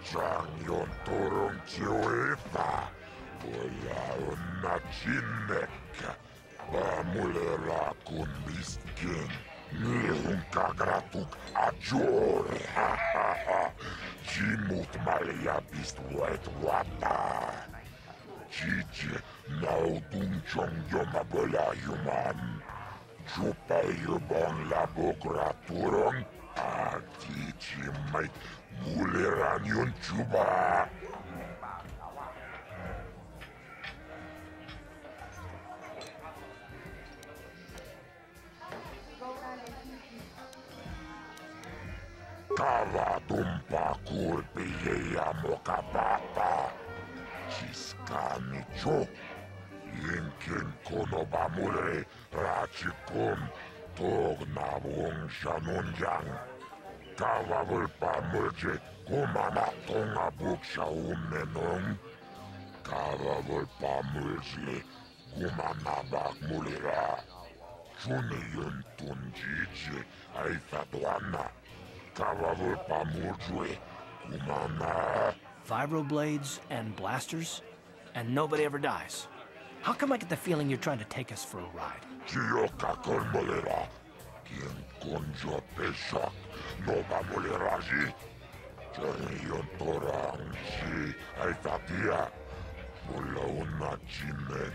Dojangon torong chiweta. Wala na chinek. Bamulera kun biskin. Nihun kagratuk ajor. Jimut malia bist wet wata. Chiche naudun chong yoma bola yuman. Chupa yubon laboraturong. Chichi mai muleran yun chuba. Kava tumpa kurpiyeya mokapata. Chiskani cho. Yinkin konoba mule rachikun. Togna wong shanunjang. Kava vulpa mulje kumana tonga buksha umnenong. Kava vulpa mulje kumana bak mulira. Chuni yun tunjiji aifatuana. Kava vulpa mulje kumana. Vibroblades and blasters? And nobody ever dies? How come I get the feeling you're trying to take us for a ride? Chiyoka con mulira. Quien conjo peshak. No va muliraji. Chaniyon torang si aitatia. Mula una chinek.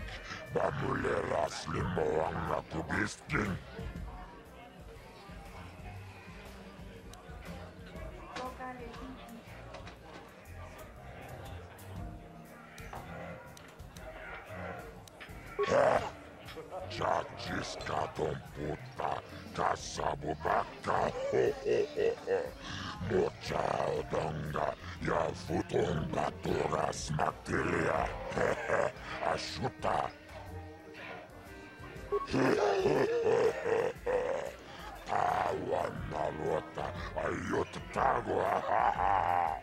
Ba mulira slimo ang nakubiskin. Chachis katon puta, kasabu baka, ho ho ho ho. Mocha odonga, ya futonga toras maktilia, he he, ashuta. He he he he he. Tawan nalota, ayot tago, ha ha ha.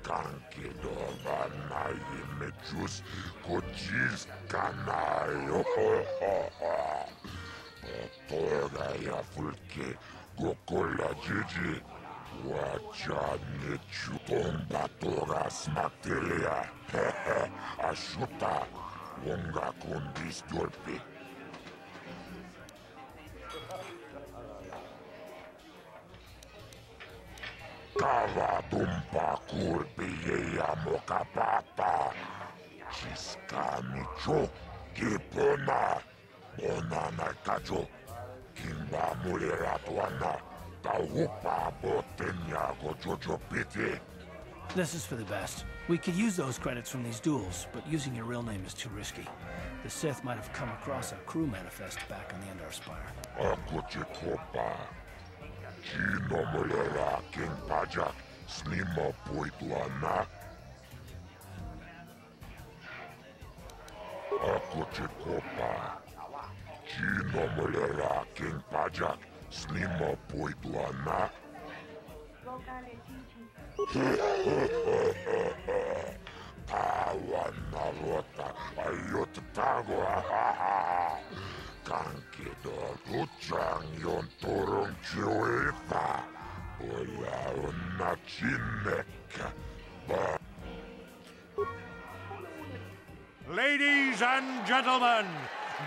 Kankido vanai mechus kochis kanayo ho ho ho. Potoga ya fulke gokola jiji. Wacha nechu tomba toras matelia. Hehe, ashuta. Wonga kondis dolpe. Kava tumpa kurpiyeya mokapata. Chiskani cho, kipona. Bonana kacho. Kimba muliratuana. Taupa botenya gojojo piti. This is for the best. We could use those credits from these duels, but using your real name is too risky. The Sith might have come across a crew manifest back on the Endar Spire. Akochikopa. Chino mulera king pajak. Snima poituana. Akochikopa. Chino mulera king pajak. Snima poituana. Tawan narota ayot tago, ha ha. Kankido tuchang yon turong chiwita. Wala una chinek. Ladies and gentlemen,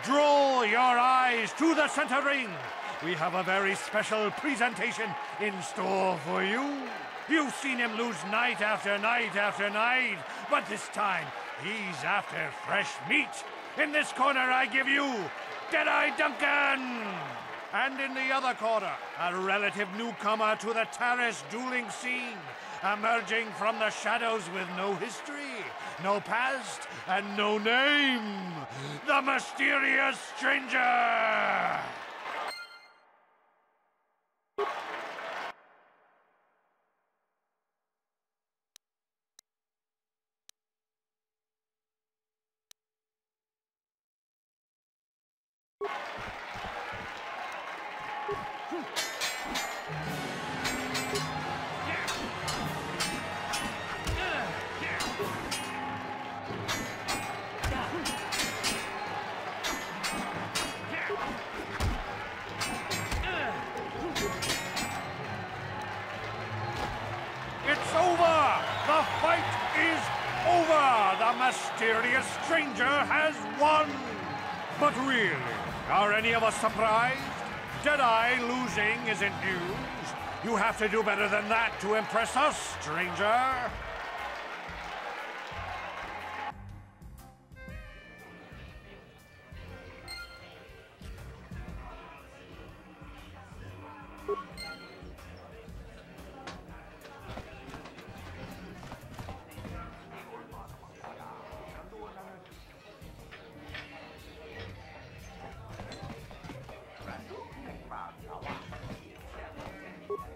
draw your eyes to the center ring. We have a very special presentation in store for you. You've seen him lose night after night after night, but this time he's after fresh meat. In this corner I give you Deadeye Duncan! And in the other corner, a relative newcomer to the terrace dueling scene, emerging from the shadows with no history, no past, and no name, the mysterious stranger! has won! But really, are any of us surprised? Deadeye losing isn't news. You have to do better than that to impress us, stranger.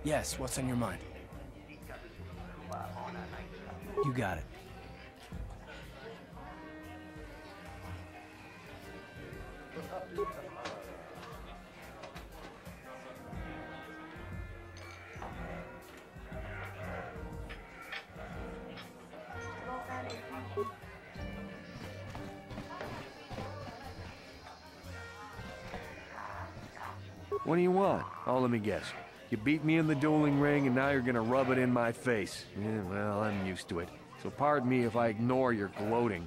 Yes, what's on your mind? You got it. What do you want? Oh, let me guess. You beat me in the dueling ring, and now you're gonna rub it in my face. Yeah, well, I'm used to it. So pardon me if I ignore your gloating.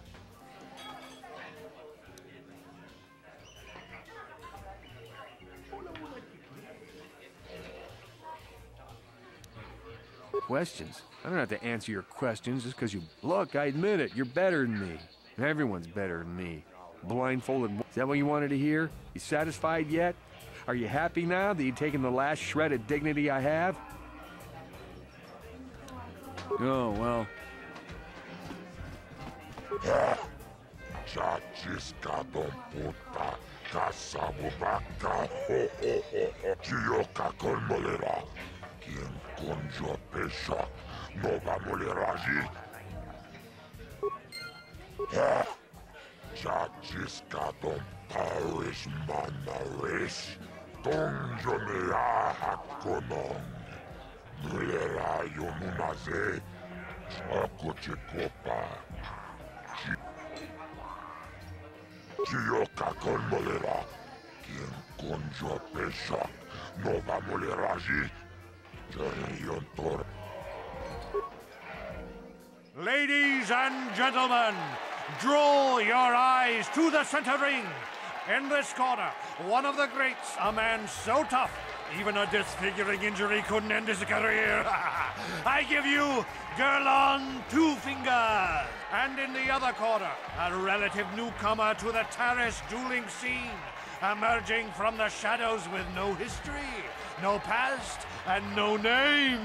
Questions? I don't have to answer your questions just because you... Look, I admit it, you're better than me. Everyone's better than me. Blindfolded... Is that what you wanted to hear? You satisfied yet? Are you happy now that you've taken the last shred of dignity I have? Oh, well. Chachiscadon puta, casabubaca, Chioca con molera. Quien conjo pecha, no va a moler allí. Chachiscadon Paris manaris. Donjonea hakonon. Nulera yonumaze. Chacochecopa. Chioca con molera. Quien conjo pecha, no va a moler allí. Ladies and gentlemen, draw your eyes to the center ring. In this corner, one of the greats, a man so tough, even a disfiguring injury couldn't end his career. I give you Gerlon Two Fingers. And in the other corner, a relative newcomer to the terrace dueling scene, emerging from the shadows with no history, no past, and no name,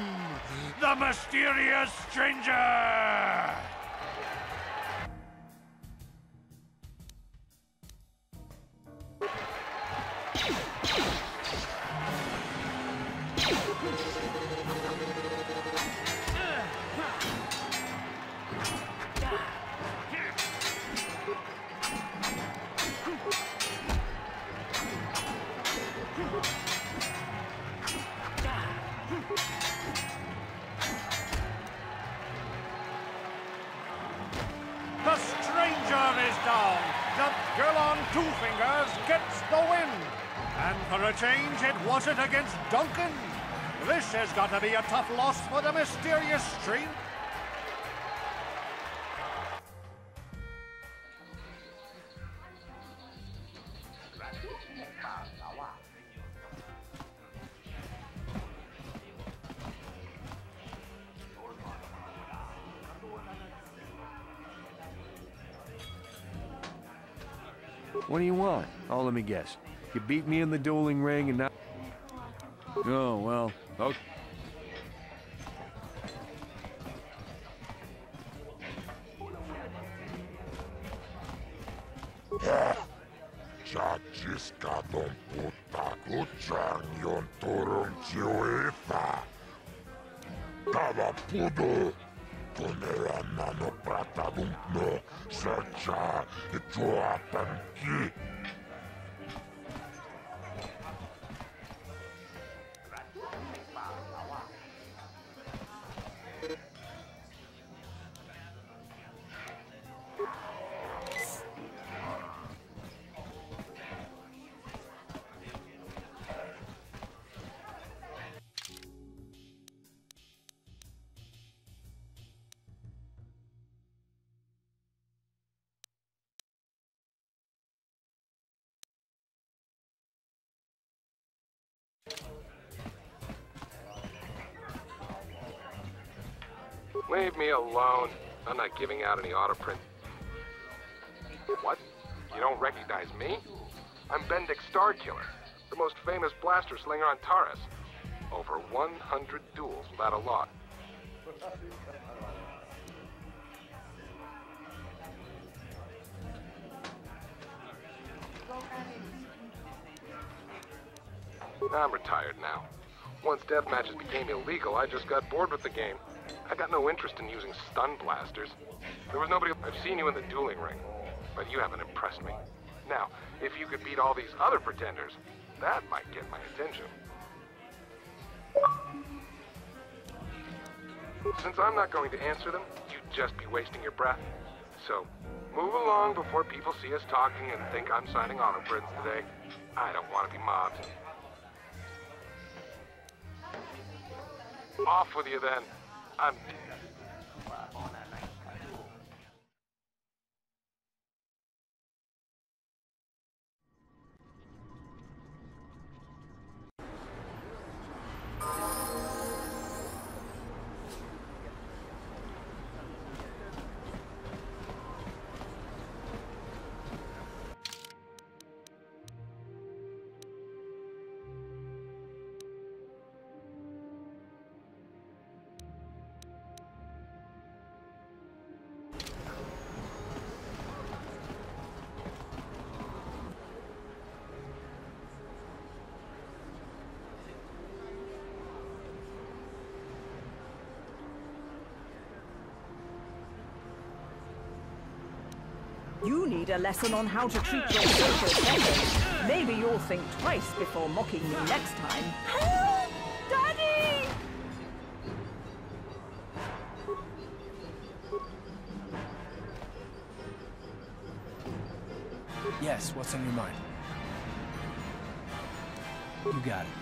the mysterious stranger! The stranger is down. The girl on Two Fingers gets the win. And for a change, it wasn't against Duncan. This has got to be a tough loss for the mysterious stranger. What do you want? Oh, let me guess. You beat me in the dueling ring, and now... Oh, well, okay. Chachiscadon puta, kuchang yon turong chiuefa. Tava pudo. Conera nano prata dumpno, sacha, e tua panki. Leave me alone. I'm not giving out any auto print. What? You don't recognize me? I'm Bendick Starkiller, the most famous blaster slinger on Taurus. Over 100 duels without a loss. I'm retired now. Once death matches became illegal, I just got bored with the game. I got no interest in using stun blasters. There was nobody. I've seen you in the dueling ring, but you haven't impressed me. Now, if you could beat all these other pretenders, that might get my attention. Since I'm not going to answer them, you'd just be wasting your breath. So, move along before people see us talking and think I'm signing auto prints today. I don't want to be mobbed. Off with you then. I'm... You need a lesson on how to treat your social settings. Maybe you'll think twice before mocking me next time. Help! Daddy! Yes, what's on your mind? You got it.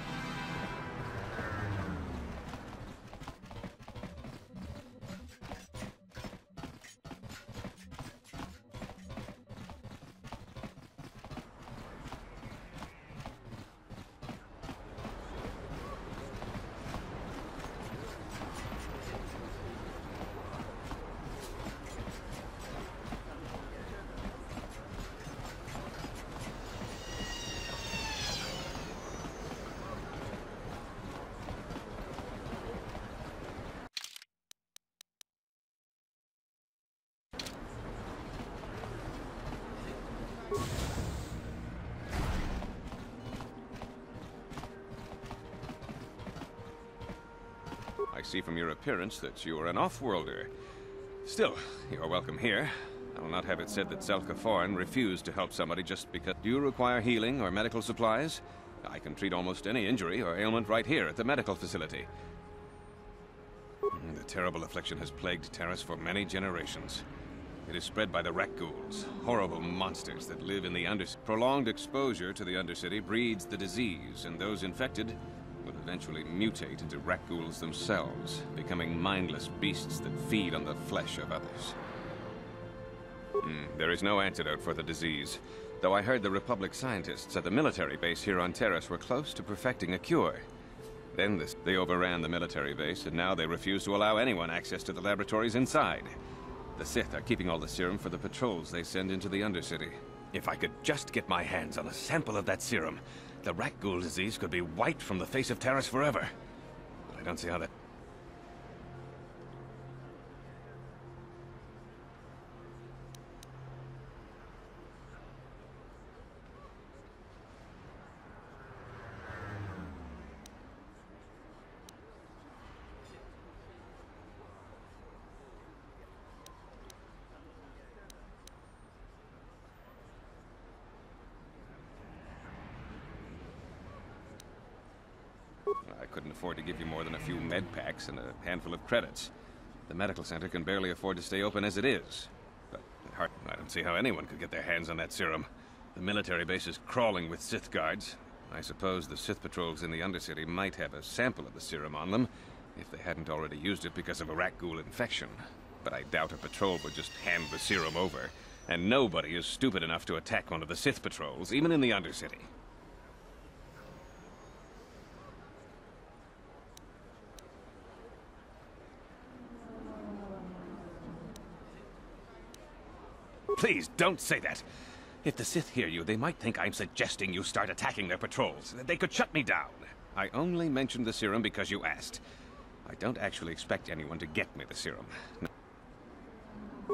I see from your appearance that you are an off-worlder. Still, you are welcome here. I will not have it said that Zelka refused to help somebody just because... Do you require healing or medical supplies? I can treat almost any injury or ailment right here at the medical facility. The terrible affliction has plagued Taurus for many generations. It is spread by the Rakghouls, horrible monsters that live in the Undercity. Prolonged exposure to the Undercity breeds the disease, and those infected will eventually mutate into Rakghouls themselves, becoming mindless beasts that feed on the flesh of others. There is no antidote for the disease, though I heard the Republic scientists at the military base here on Taurus were close to perfecting a cure. Then they overran the military base, and now they refuse to allow anyone access to the laboratories inside. The Sith are keeping all the serum for the patrols they send into the Undercity. If I could just get my hands on a sample of that serum, the Rakghoul disease could be wiped from the face of Taurus forever. But I don't see how that... I couldn't afford to give you more than a few med packs and a handful of credits. The medical center can barely afford to stay open as it is. But I don't see how anyone could get their hands on that serum. The military base is crawling with Sith guards. I suppose the Sith patrols in the Undercity might have a sample of the serum on them, if they hadn't already used it because of a Rakghoul infection. But I doubt a patrol would just hand the serum over. And nobody is stupid enough to attack one of the Sith patrols, even in the Undercity. Please, don't say that. If the Sith hear you, they might think I'm suggesting you start attacking their patrols. They could shut me down. I only mentioned the serum because you asked. I don't actually expect anyone to get me the serum. No.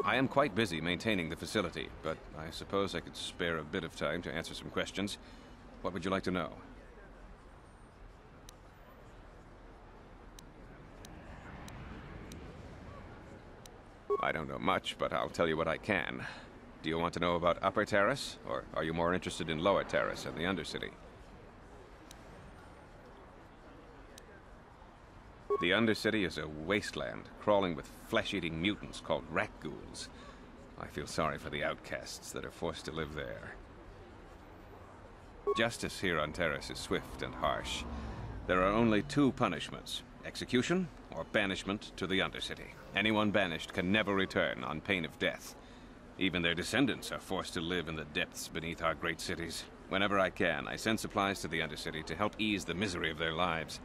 I am quite busy maintaining the facility, but I suppose I could spare a bit of time to answer some questions. What would you like to know? I don't know much, but I'll tell you what I can. Do you want to know about Upper Terrace, or are you more interested in Lower Terrace and the Undercity? The Undercity is a wasteland, crawling with flesh-eating mutants called rat ghouls. I feel sorry for the outcasts that are forced to live there. Justice here on Terrace is swift and harsh. There are only two punishments: execution or banishment to the Undercity. Anyone banished can never return on pain of death. Even their descendants are forced to live in the depths beneath our great cities. Whenever I can, I send supplies to the Undercity to help ease the misery of their lives.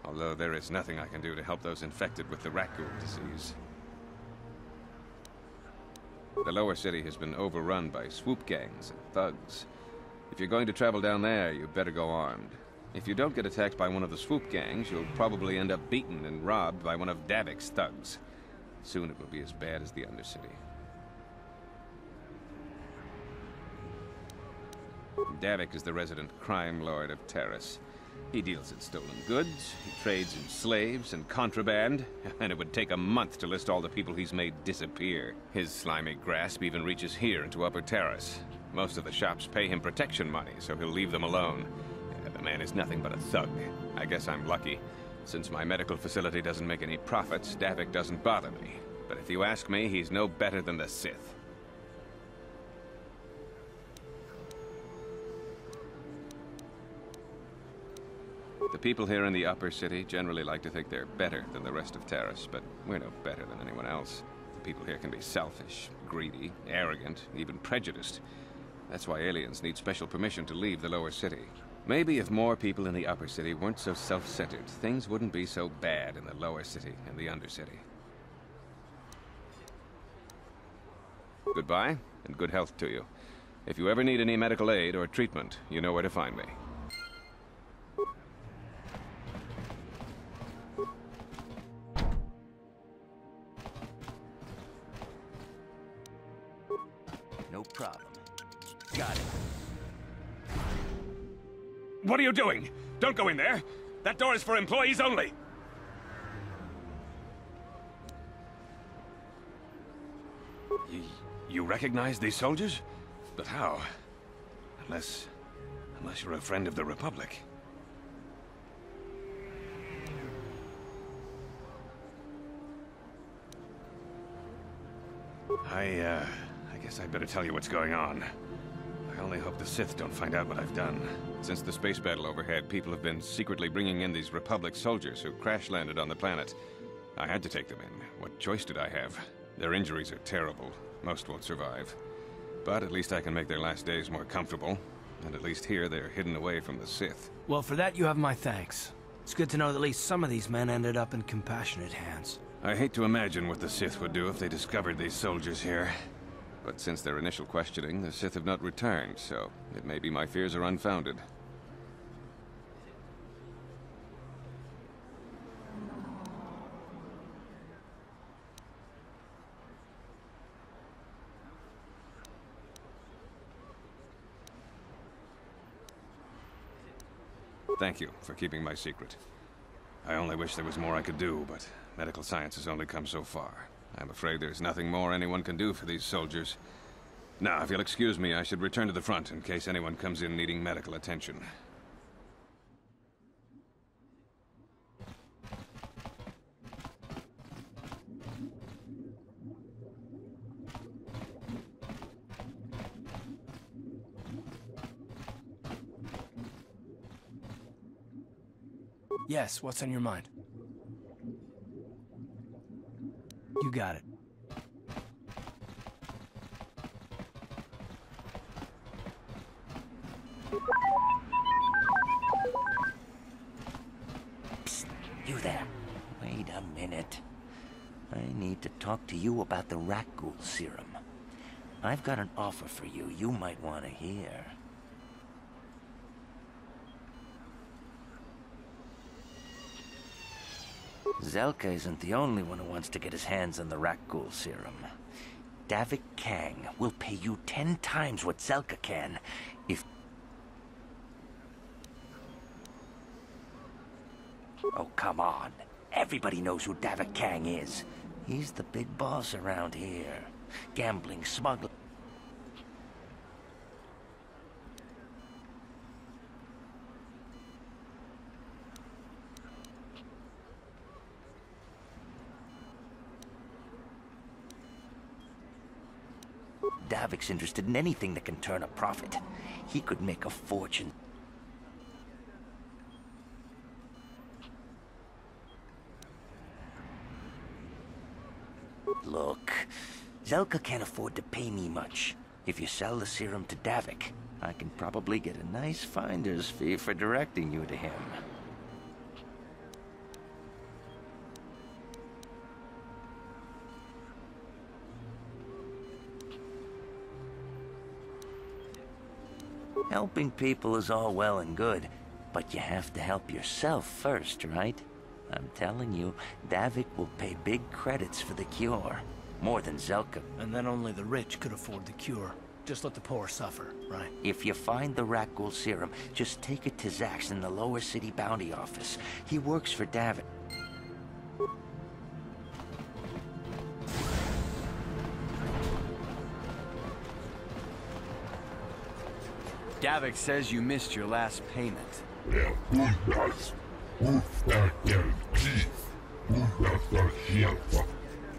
Although there is nothing I can do to help those infected with the rat ghoul disease. The lower city has been overrun by swoop gangs and thugs. If you're going to travel down there, you better go armed. If you don't get attacked by one of the swoop gangs, you'll probably end up beaten and robbed by one of Davik's thugs. Soon it will be as bad as the Undercity. Davik is the resident crime lord of Terrace. He deals in stolen goods, he trades in slaves and contraband, and it would take a month to list all the people he's made disappear. His slimy grasp even reaches here into Upper Terrace. Most of the shops pay him protection money, so he'll leave them alone. The man is nothing but a thug. I guess I'm lucky. Since my medical facility doesn't make any profits, Davik doesn't bother me. But if you ask me, he's no better than the Sith. The people here in the upper city generally like to think they're better than the rest of Terrace, but we're no better than anyone else. The people here can be selfish, greedy, arrogant, even prejudiced. That's why aliens need special permission to leave the lower city. Maybe if more people in the upper city weren't so self-centered, things wouldn't be so bad in the lower city and the undercity. Goodbye, and good health to you. If you ever need any medical aid or treatment, you know where to find me. No problem. Got it. What are you doing? Don't go in there! That door is for employees only! You recognize these soldiers? But how? Unless you're a friend of the Republic. I guess I'd better tell you what's going on. I only hope the Sith don't find out what I've done. Since the space battle overhead, people have been secretly bringing in these Republic soldiers who crash-landed on the planet. I had to take them in. What choice did I have? Their injuries are terrible. Most won't survive. But at least I can make their last days more comfortable. And at least here, they're hidden away from the Sith. Well, for that you have my thanks. It's good to know that at least some of these men ended up in compassionate hands. I hate to imagine what the Sith would do if they discovered these soldiers here. But since their initial questioning, the Sith have not returned, so it may be my fears are unfounded. Thank you for keeping my secret. I only wish there was more I could do, but medical science has only come so far. I'm afraid there's nothing more anyone can do for these soldiers. Now, if you'll excuse me, I should return to the front in case anyone comes in needing medical attention. Yes, what's on your mind? You got it. Psst, you there. Wait a minute. I need to talk to you about the rat ghoul serum. I've got an offer for you might want to hear. Zelka isn't the only one who wants to get his hands on the Rakghoul serum. Davik Kang will pay you 10 times what Zelka can if... Oh, come on. Everybody knows who Davik Kang is. He's the big boss around here. Gambling, smuggling... Davik's interested in anything that can turn a profit. He could make a fortune. Look, Zelka can't afford to pay me much. If you sell the serum to Davik, I can probably get a nice finder's fee for directing you to him. Helping people is all well and good, but you have to help yourself first, right? I'm telling you, Davik will pay big credits for the cure. More than Zelka. And then only the rich could afford the cure. Just let the poor suffer, right? If you find the Rakghoul serum, just take it to Zax in the lower city bounty office. He works for Davik. Davik says you missed your last payment.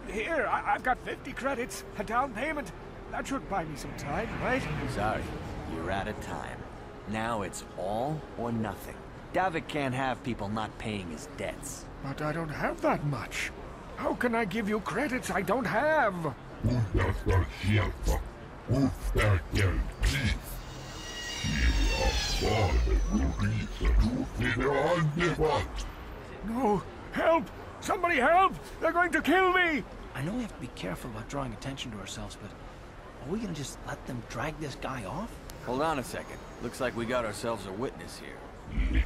Here, I've got 50 credits, a down payment. That should buy me some time, right? Sorry, you're out of time. Now it's all or nothing. Davik can't have people not paying his debts. But I don't have that much. How can I give you credits I don't have? No! Help! Somebody help! They're going to kill me! I know we have to be careful about drawing attention to ourselves, but are we gonna just let them drag this guy off? Hold on a second. Looks like we got ourselves a witness here.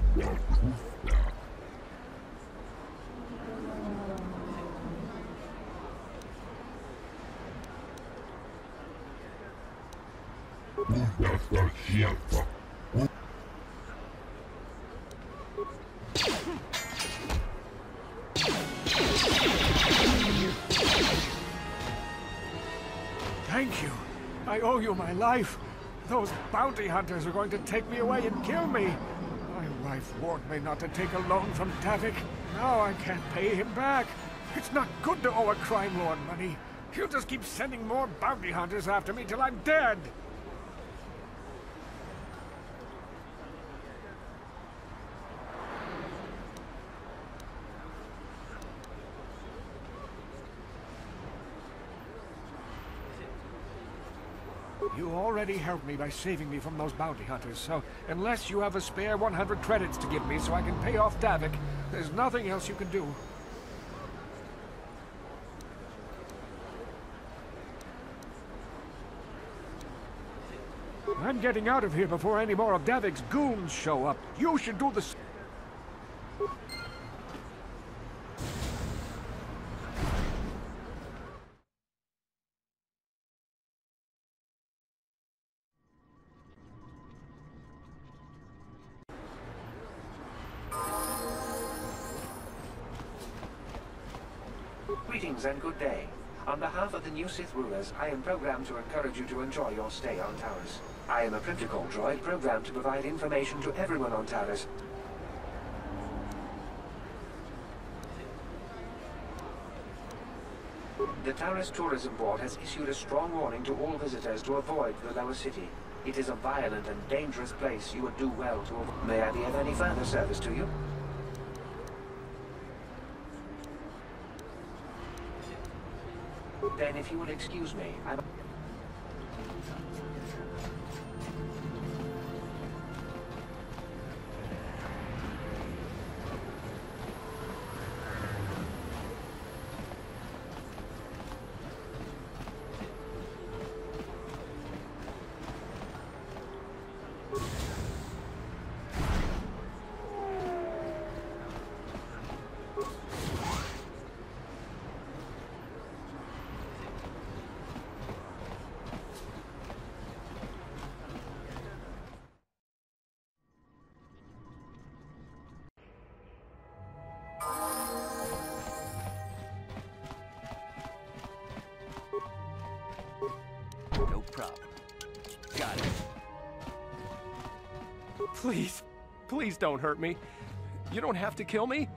Thank you. I owe you my life. Those bounty hunters are going to take me away and kill me. My wife warned me not to take a loan from Davik. Now I can't pay him back. It's not good to owe a crime lord money. He'll just keep sending more bounty hunters after me till I'm dead. You already helped me by saving me from those bounty hunters, so unless you have a spare 100 credits to give me so I can pay off Davik, there's nothing else you can do. I'm getting out of here before any more of Davik's goons show up. You should do the same. Greetings and good day. On behalf of the new Sith rulers, I am programmed to encourage you to enjoy your stay on Taris. I am a protocol droid programmed to provide information to everyone on Taris. The Taris Tourism Board has issued a strong warning to all visitors to avoid the lower city. It is a violent and dangerous place you would do well to avoid. May I be of any further service to you? Then, if you will excuse me, I'm... No problem. Got it. Please, please don't hurt me. You don't have to kill me.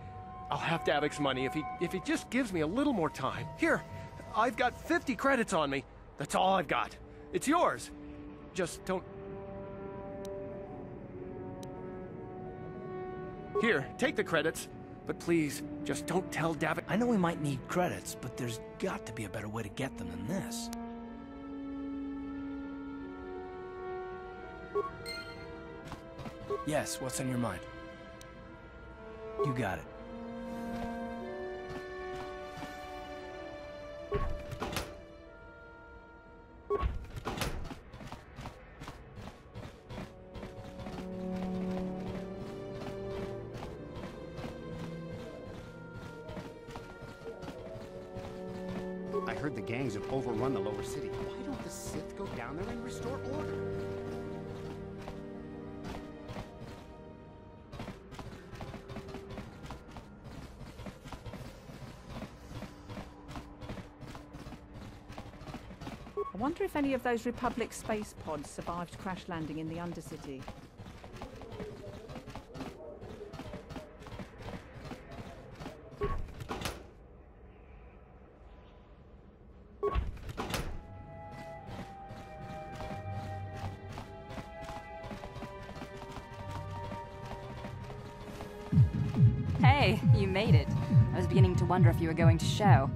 I'll have Davik's money if he just gives me a little more time. Here, I've got 50 credits on me. That's all I've got. It's yours. Just don't... Here, take the credits. But please, just don't tell Davik... I know we might need credits, but there's got to be a better way to get them than this. Yes, what's on your mind? You got it. I heard the gangs have overrun the lower city. Why don't the Sith go down there and restore order? I wonder if any of those Republic space pods survived crash landing in the Undercity. Hey, you made it. I was beginning to wonder if you were going to show.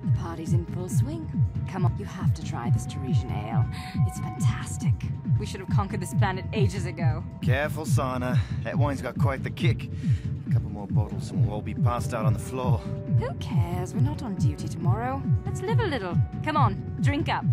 The party's in full swing. Come on, you have to try this Teresian ale. It's fantastic. We should have conquered this planet ages ago. Careful, Sana. That wine's got quite the kick. A couple more bottles and we'll all be passed out on the floor. Who cares? We're not on duty tomorrow. Let's live a little. Come on, drink up.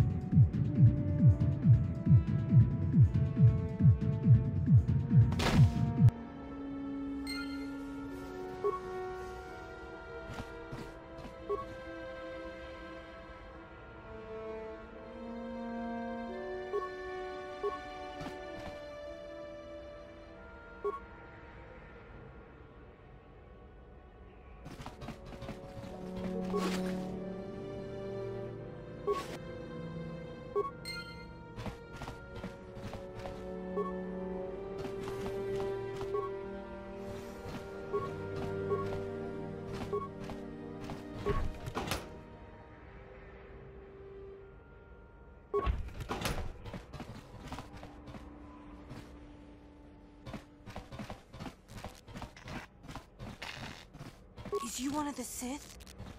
Is you one of the Sith?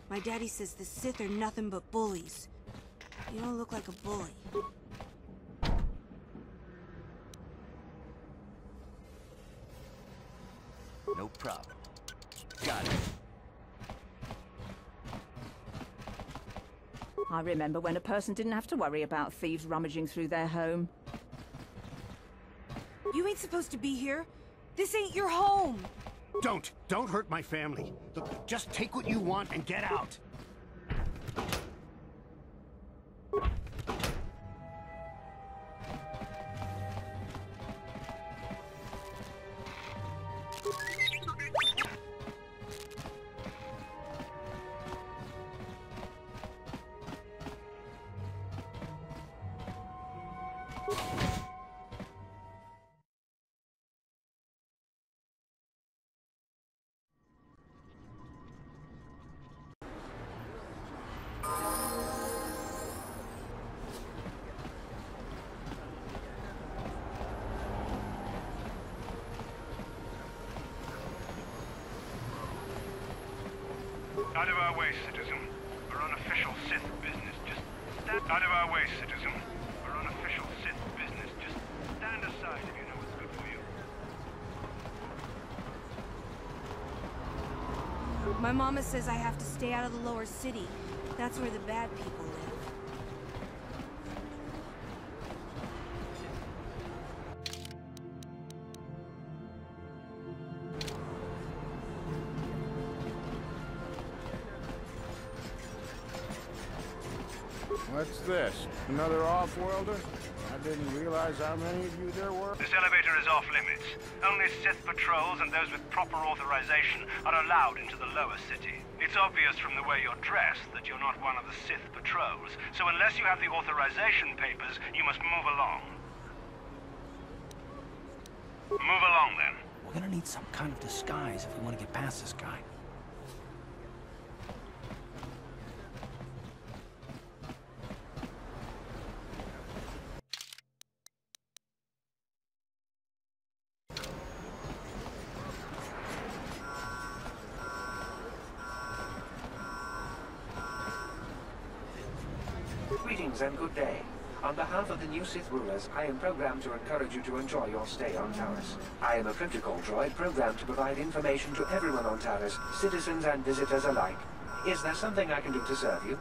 My daddy says the Sith are nothing but bullies. You don't look like a bully. No problem. Got it. I remember when a person didn't have to worry about thieves rummaging through their home. You ain't supposed to be here. This ain't your home. Don't hurt my family. Look, just take what you want and get out. Out of our way, citizen. We're on official Sith business. Just stand out of our way, citizen. We're on official Sith business. Just stand aside if you know what's good for you. My mama says I have to stay out of the lower city. That's where the bad people live. What's this? Another off-worlder? I didn't realize how many of you there were. This elevator is off limits. Only Sith patrols and those with proper authorization are allowed into the lower city. It's obvious from the way you're dressed that you're not one of the Sith patrols, so unless you have the authorization papers, you must move along. Move along, then. We're gonna need some kind of disguise if we want to get past this guy. Greetings and good day. On behalf of the new Sith rulers, I am programmed to encourage you to enjoy your stay on Taris. I am a protocol droid programmed to provide information to everyone on Taris, citizens and visitors alike. Is there something I can do to serve you?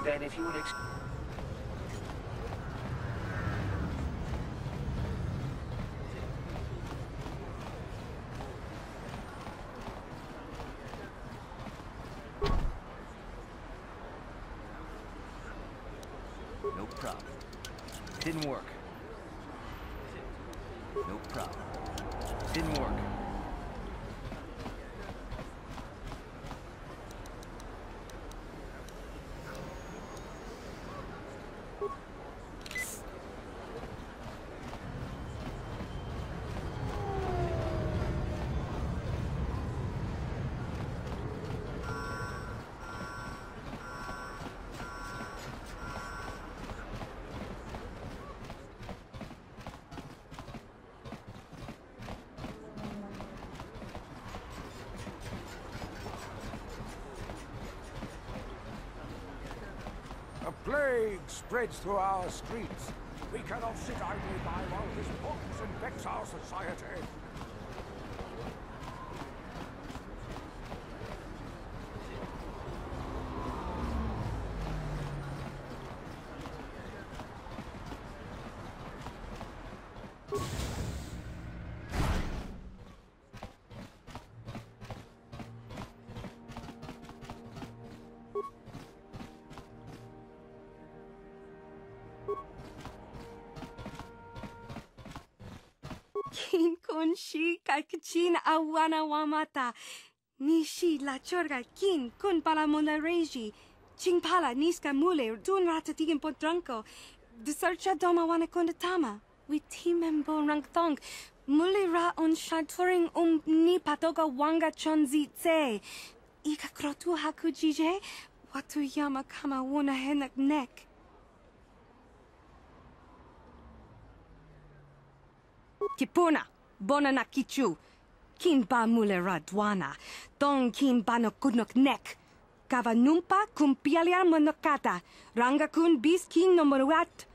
Then if you will No problem. Didn't work. No problem. Didn't work. A plague spreads through our streets. We cannot sit idly by while this mocks and vex our society. Kin kun shi kakchin awana wamata. Nishi la chorga kin kun pala mula reji. Ching pala niska mule dun rata tigin potranko. The searcha doma wana kondatama. We timembo rangthong. Mule ra on shaturing ni patoga wanga chonzi tse. Ika krotu hakujije. Watu yama kama wuna henak nek. Kipuna, bona na kichu. Kin ba mule radwana. Dong kin ba no kudnok nek. Kava numpa kumpialia monokata. Ranga kun bis kin no moruat.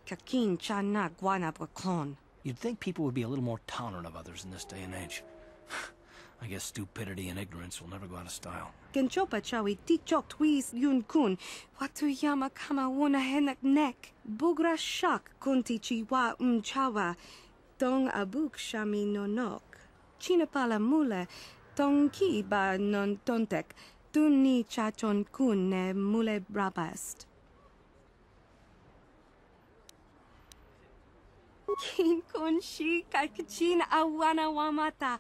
Kakin chana guana brakon. You'd think people would be a little more tolerant of others in this day and age. I guess stupidity and ignorance will never go out of style. Genchopa chawi tichok twis yun kun. Watu yama kama wuna henak nek. Bugra shak kunti chiwa chawa. Dong abuk shami nonok. Chinapala mule. Dong ki ba non tontek. Duni chachon kun ne mule brabast. Kin kun shi kakchin awana wamata.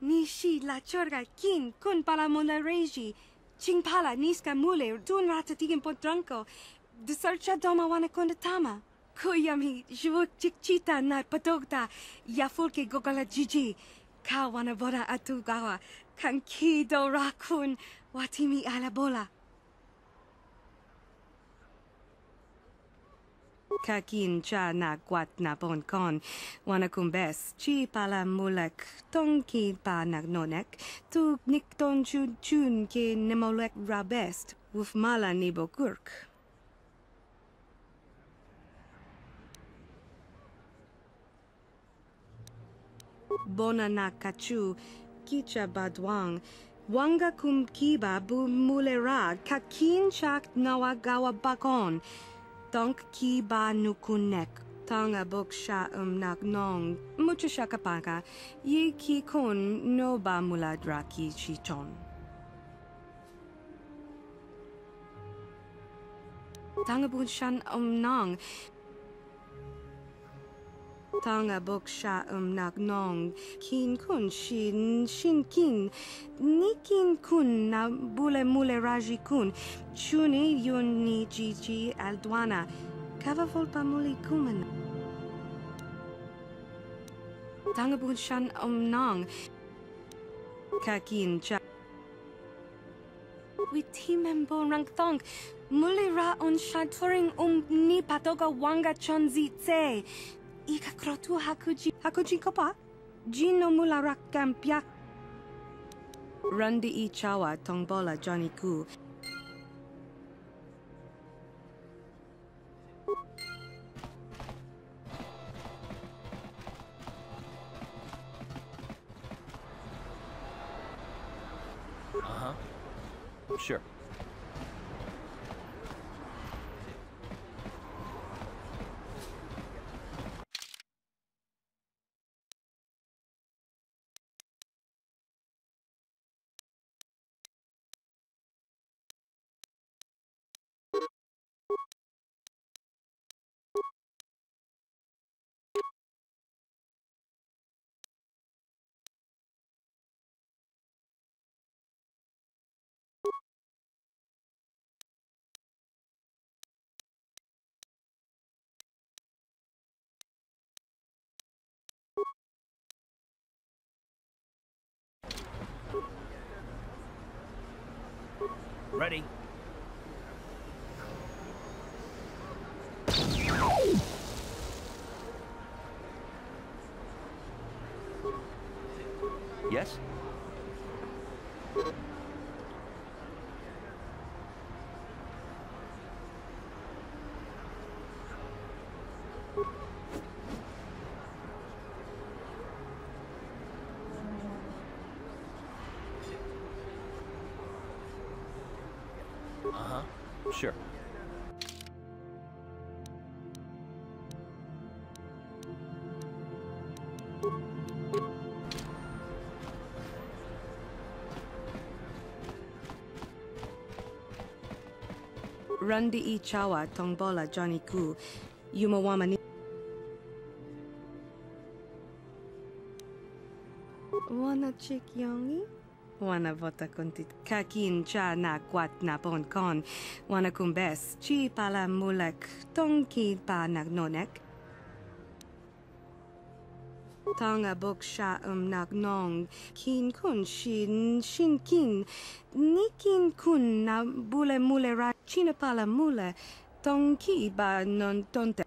Nishi la chorga kin kun pala mula reji. Ching pala niska mule dun rata tigin potranko. The searcha doma wana kondatama. Kuyami jvuk chikchita na patogta. Yafulke gogala jiji. Ka wana boda atugawa. Kanki do rakun watimi alabola. Kakin cha na guat na bon kon. Wana kumbes. Chi pala mulek. Tonki pa nagnonek. Tu nikton chun chun ke nemolek rabest. Wuf mala nibo kurk. Bona na kachu. Kicha badwang. Wanga kum kiba bu mulera. Kakin chak nawa gawa bakon. Tonk ki ba nukunek. Tanga bok sha nak nong. Mucha shakapaka. Yi ki kun no ba muladra ki chichon. Tanga bun shan nong. Tanga bok sha nak nong. Kin kun shin kin. Nikin kun na bule mule raji kun. Chuni yun ni jiji aldwana. Kava volpa muli kuman. Tanga bun shan nong. Kakin cha. Witi membo rang thong. Muli ra on shaturing ni patoga wanga chonzi tse. Ika krotu hakuji kopa. Jino mula rak kampyak. Rundi I chawa tongbola Johnny Ku. Uh-huh. Sure. Ready. Yes? Uh-huh. Sure. Rundi I chawa tongbola Johnny Ku. Yumawama ni. Wana chik yongi? Wana vota kontit kakin cha na kwat na pon kon. Wana kumbes chi pala mulek tongki pa nagnonek. Tanga bok sha nak nong. Kin kun shin kin. Nikin kun na bule mule ra china pala mule. Tongki ba non tonte.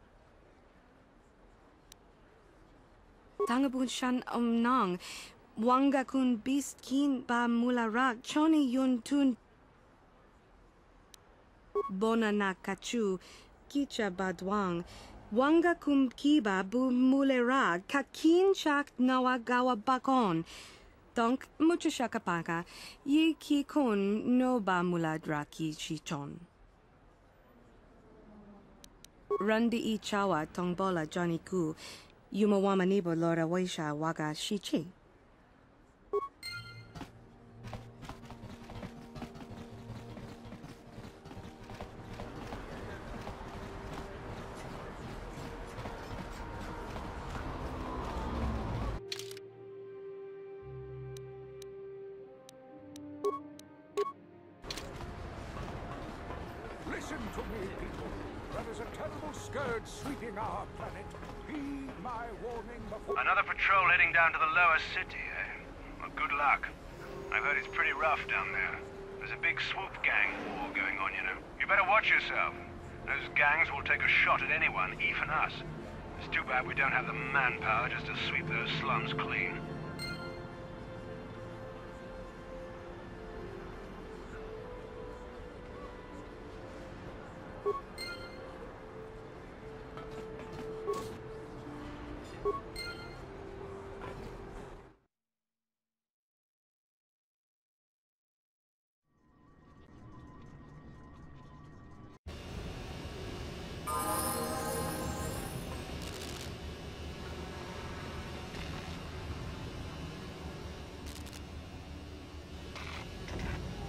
Tanga bun shan nong. Wanga kun beast kin ba mula rak choni yun tun bona na kachu kicha badwang wanga kum kiba bu mule rak kakin chak nawa gawa bakon donc mucha shakapaka yi ki kun no ba mula draki chichon Rundi I chawa tongbola Johnny Ku Yumawama nibo lora waisha waga shichi Listen to me, people. There is a terrible scourge sweeping our planet. Heed my warning before... Another patrol heading down to the lower city, eh? Well, good luck. I've heard it's pretty rough down there. There's a big swoop gang war going on, you know. You better watch yourself. Those gangs will take a shot at anyone, even us. It's too bad we don't have the manpower just to sweep those slums clean.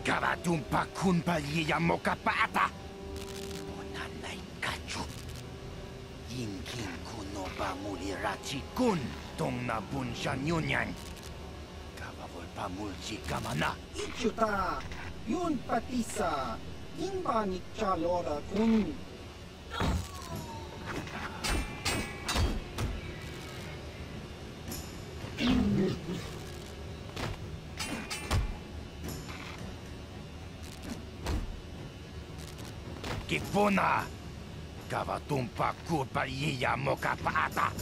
Karatumpa kunpa liya mokapata. Onanay kachu. Yinkin kunoba mulirachi kun. Tong na bunsha nyunyan. Kababol pa mulchi kamana. Ichuta, yun patisa. Imba ni chalora kun. Kipuna! Kavatumpa kurpa liya mokapata!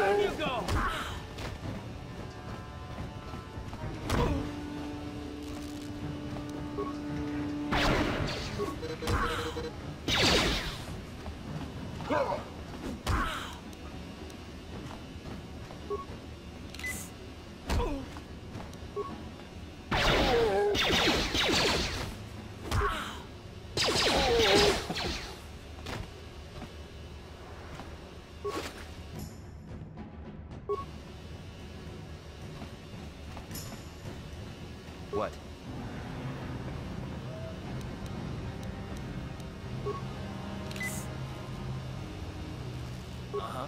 Down you go! What? Uh-huh.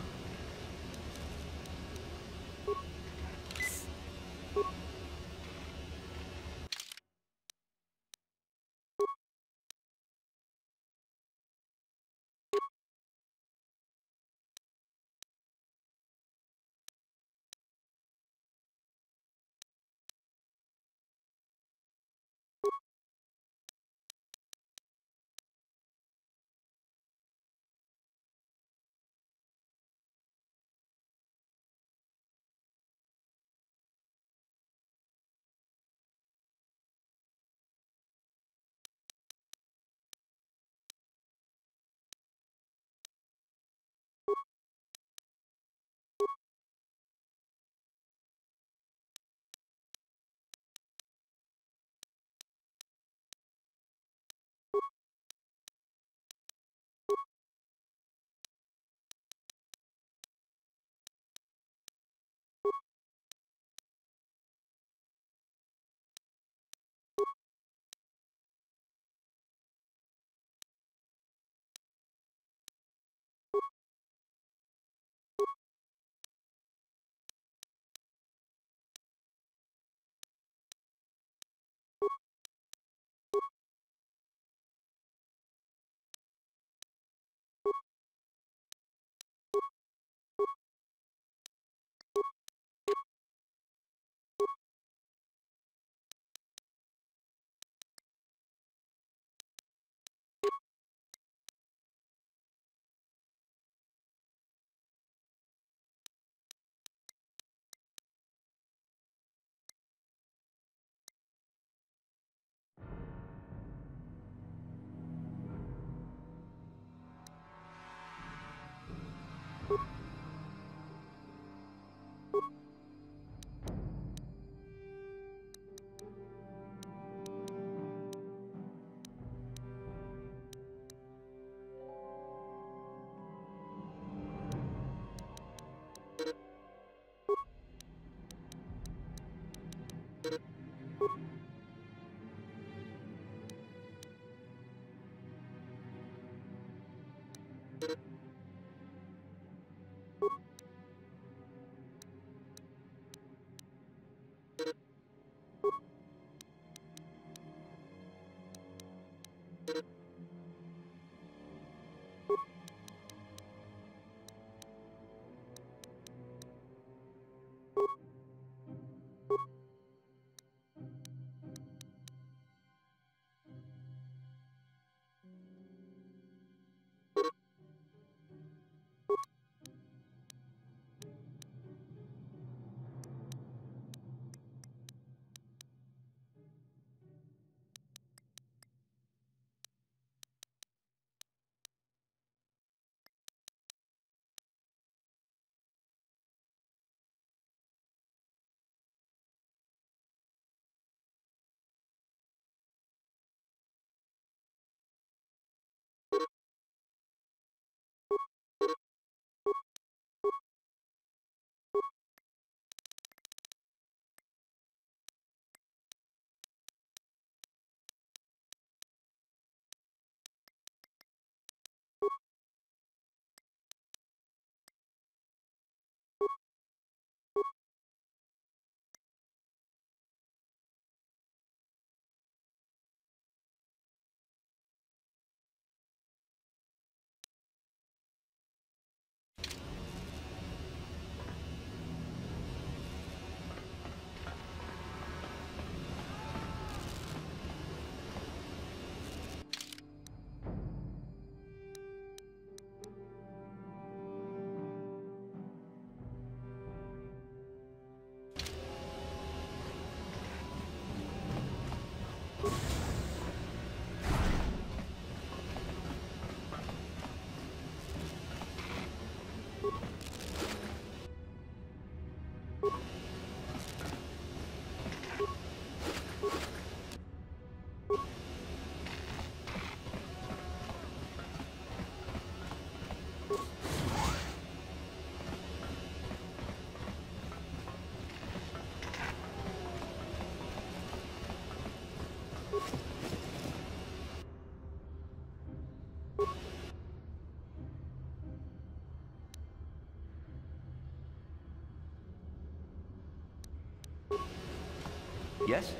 Yes?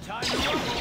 Time to rumble!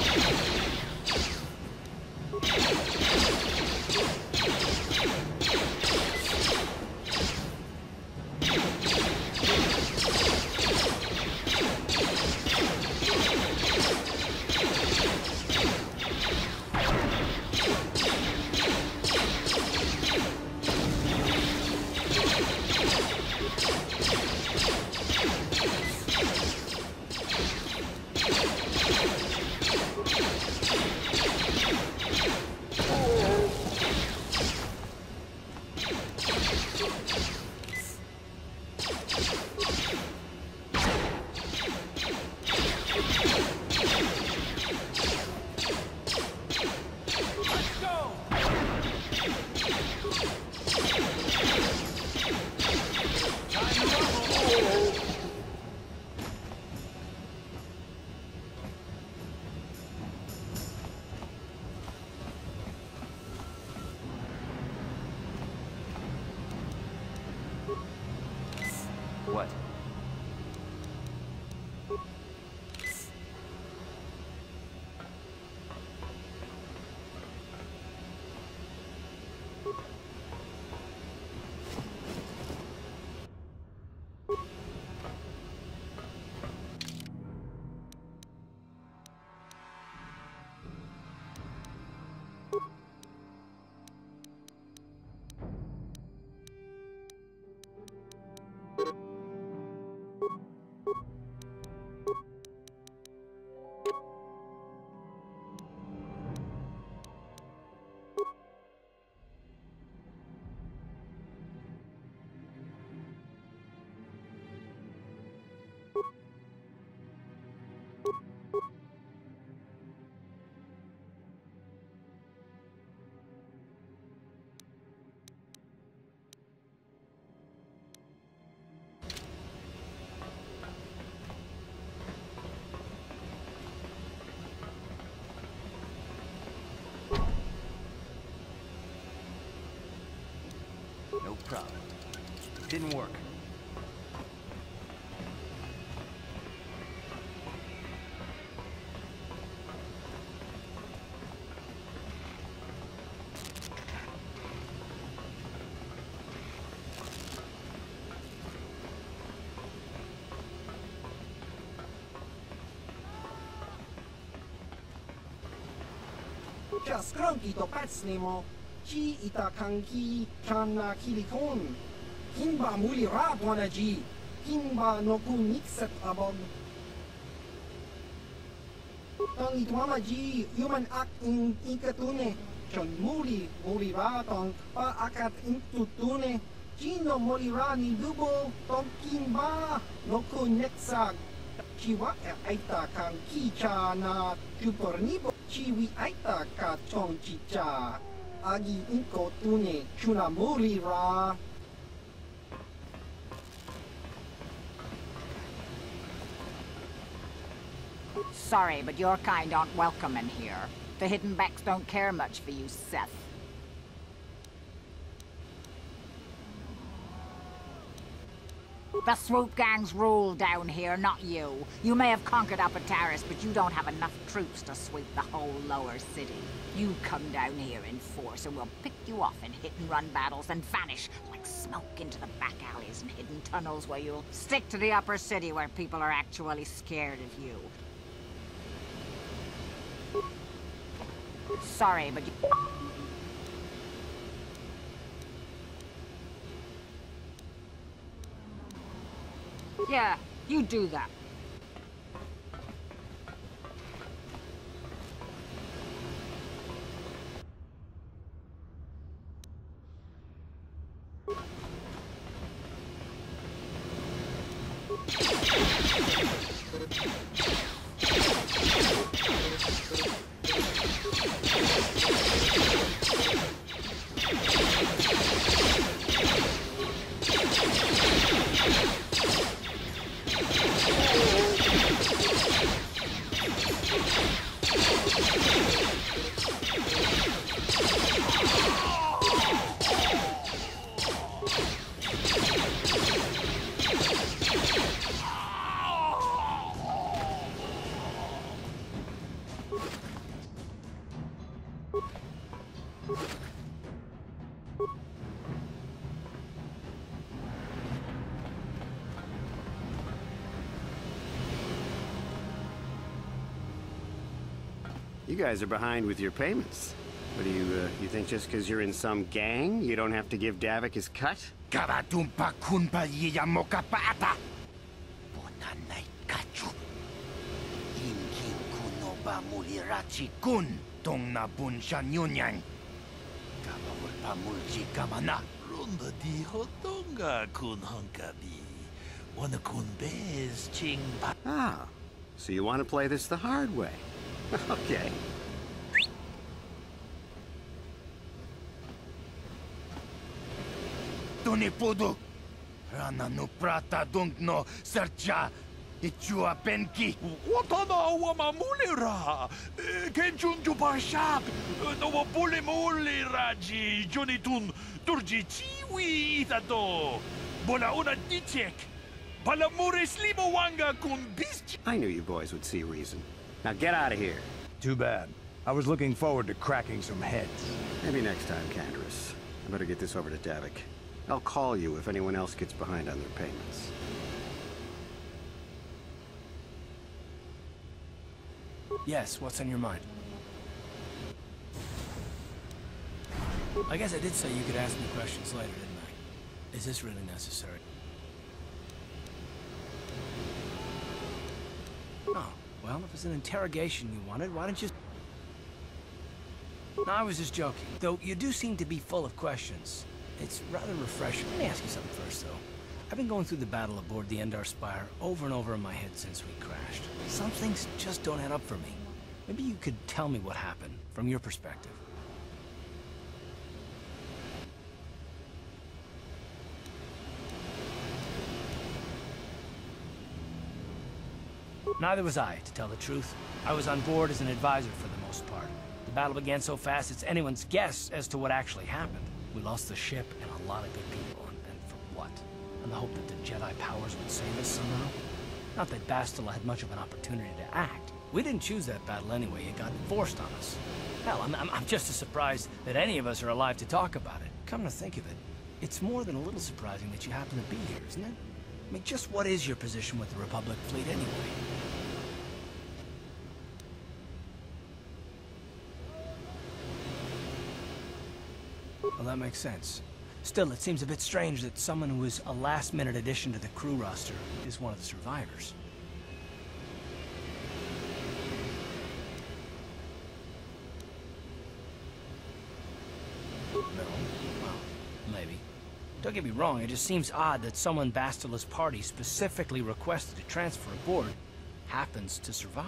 What? No problem. Didn't work. Just grunky to patsnimo. Chi ita kanki chana kilikon. Kimba muli radwana ji. Kimba no kun mixet abog. Tong itwama ji human act in ikatune. Chon muli ratong pa akat intutune. Chino muli rani dubo tong kimba no kun nexag. Chiwa aita kanki chana chupornibo. Chiwi aita ka chong chicha. Agi inko tune chuna muri ra. Sorry, but your kind aren't welcome in here. The hidden backs don't care much for you, Seth. The swoop gangs rule down here, not you. You may have conquered Apatoris, but you don't have enough troops to sweep the whole lower city. You come down here in force and we'll pick you off in hit-and-run battles and vanish like smoke into the back alleys and hidden tunnels where you'll stick to the upper city where people are actually scared of you. Sorry, but you... Yeah, you do that. You guys are behind with your payments. What do you think just because you're in some gang, you don't have to give Davik his cut? Karatumpa kunpa yiyamokapata! Bonanay kachu. Inkin kuno ba mulirachi kun tong na bunshan yunyang. Kabawal pa mulchi kamana. Runda di hotonga kun honkabi. Wana kun bez ching pa. Ah, so you want to play this the hard way. Okay. Tunipudu. Rana no prata dunk no sercha. Ichua penki. Watana wama mulira. Kenchunju parshak. No wapule muliraji. Jonitun turji chiwi itato. Bola una dichek. Palamures limo wanga kun bisch. I knew you boys would see reason. Now get out of here. Too bad. I was looking forward to cracking some heads. Maybe next time, Canderous. I better get this over to Davik. I'll call you if anyone else gets behind on their payments. Yes, what's on your mind? I guess I did say you could ask me questions later, didn't I? Is this really necessary? Oh, well, if it's an interrogation you wanted, why don't you... No, I was just joking. Though you do seem to be full of questions. It's rather refreshing. Let me ask you something first, though. I've been going through the battle aboard the Endar Spire over and over in my head since we crashed. Some things just don't add up for me. Maybe you could tell me what happened, from your perspective. Neither was I, to tell the truth. I was on board as an advisor for the most part. The battle began so fast it's anyone's guess as to what actually happened. We lost the ship and a lot of good people, and for what? In the hope that the Jedi powers would save us somehow? Not that Bastila had much of an opportunity to act. We didn't choose that battle anyway, it got forced on us. Hell, I'm just as surprised that any of us are alive to talk about it. Come to think of it, it's more than a little surprising that you happen to be here, isn't it? I mean, just what is your position with the Republic fleet anyway? Well, that makes sense. Still, it seems a bit strange that someone who is a last-minute addition to the crew roster is one of the survivors. No? Well, maybe. Don't get me wrong, it just seems odd that someone Bastila's party specifically requested to transfer aboard happens to survive.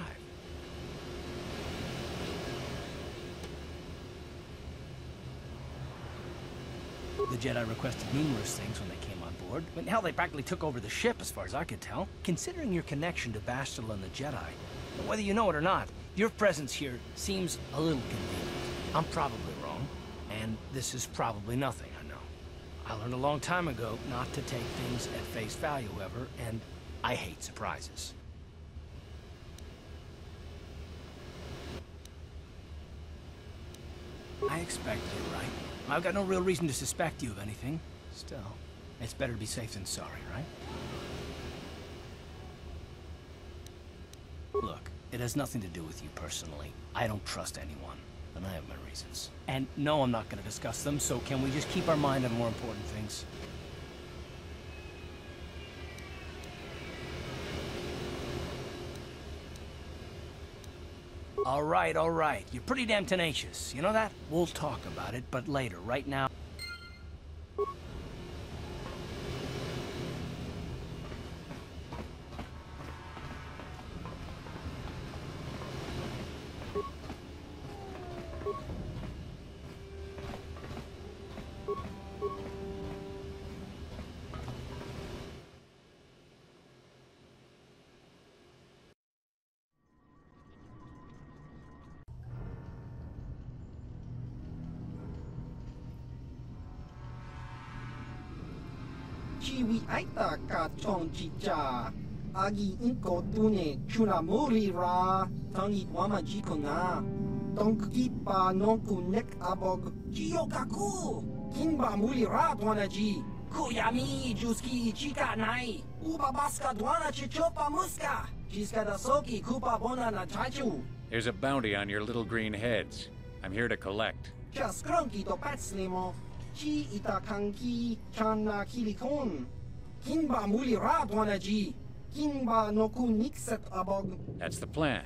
The Jedi requested numerous things when they came on board. I mean, hell, they practically took over the ship, as far as I could tell. Considering your connection to Bastila and the Jedi, whether you know it or not, your presence here seems a little convenient. I'm probably wrong, and this is probably nothing, I know. I learned a long time ago not to take things at face value, however, and I hate surprises. I expect you're right. I've got no real reason to suspect you of anything. Still, it's better to be safe than sorry, right? Look, it has nothing to do with you personally. I don't trust anyone, and I have my reasons. And no, I'm not going to discuss them, so can we just keep our mind on more important things? All right. You're pretty damn tenacious. You know that? We'll talk about it, but later. Right now... Chiwi aita ka chong chicha. Agi inko tune chunamuri ra. Tangi wama jikona. Tonki pa nonku nek abog. Jiyokaku. Kinba muli ra dwanaji. Kuyami juski chika nai. Uba baska dwana chichopa muska. There's a bounty on your little green heads. I'm here to collect. That's the plan.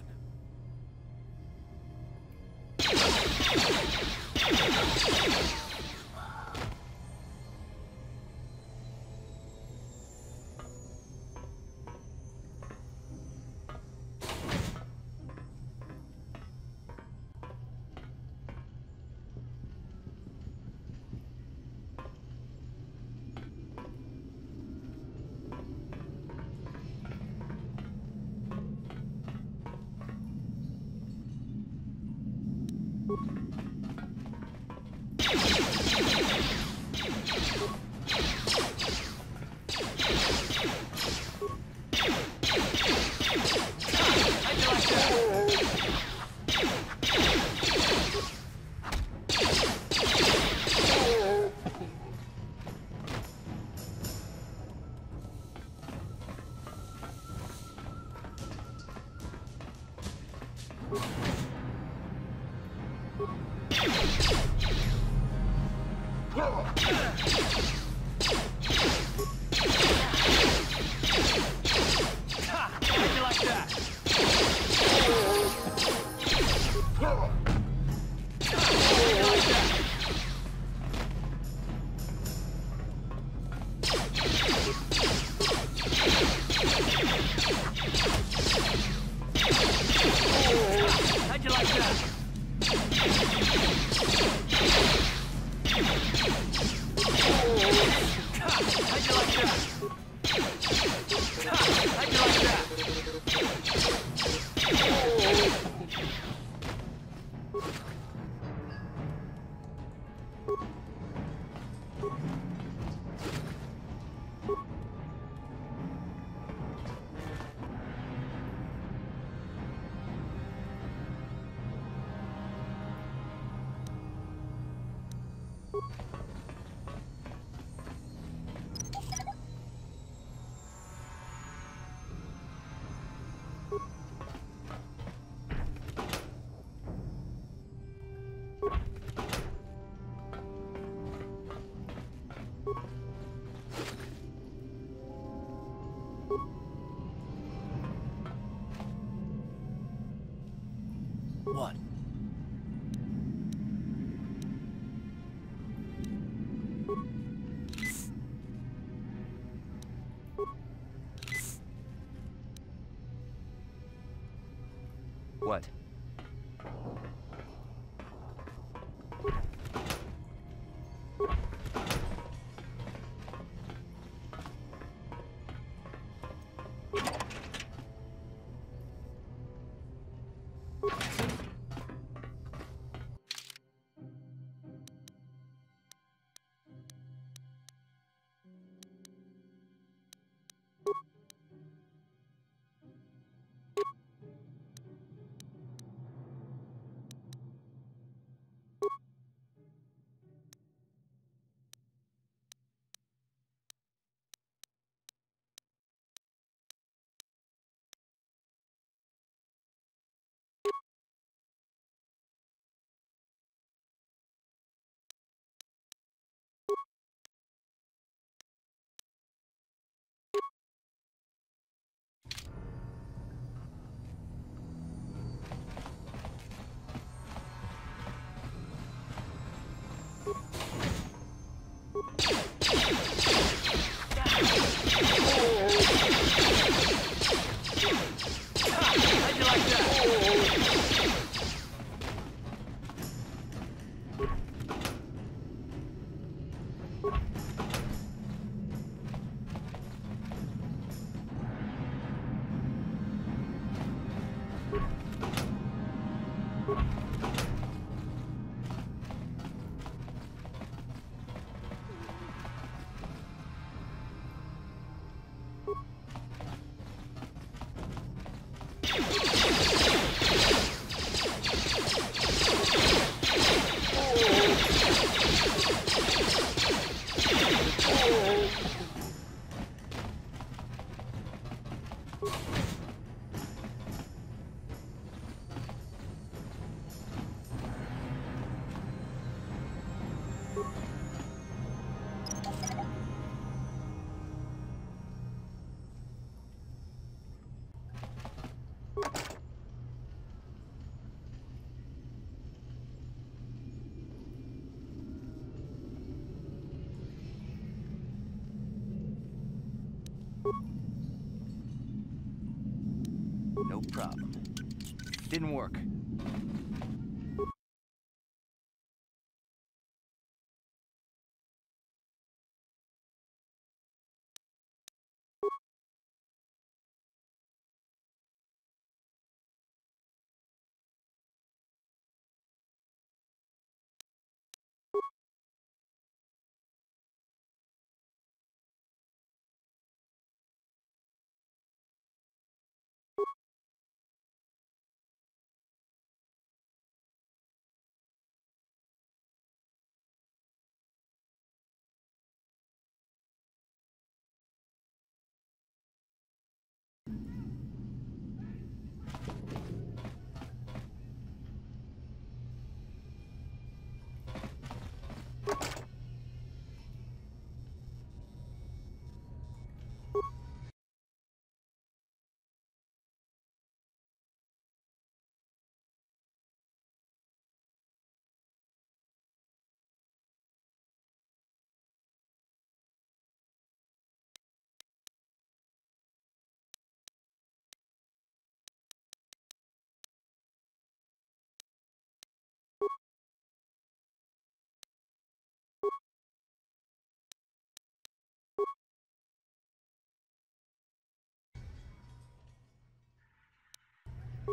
What? What? problem. Didn't work.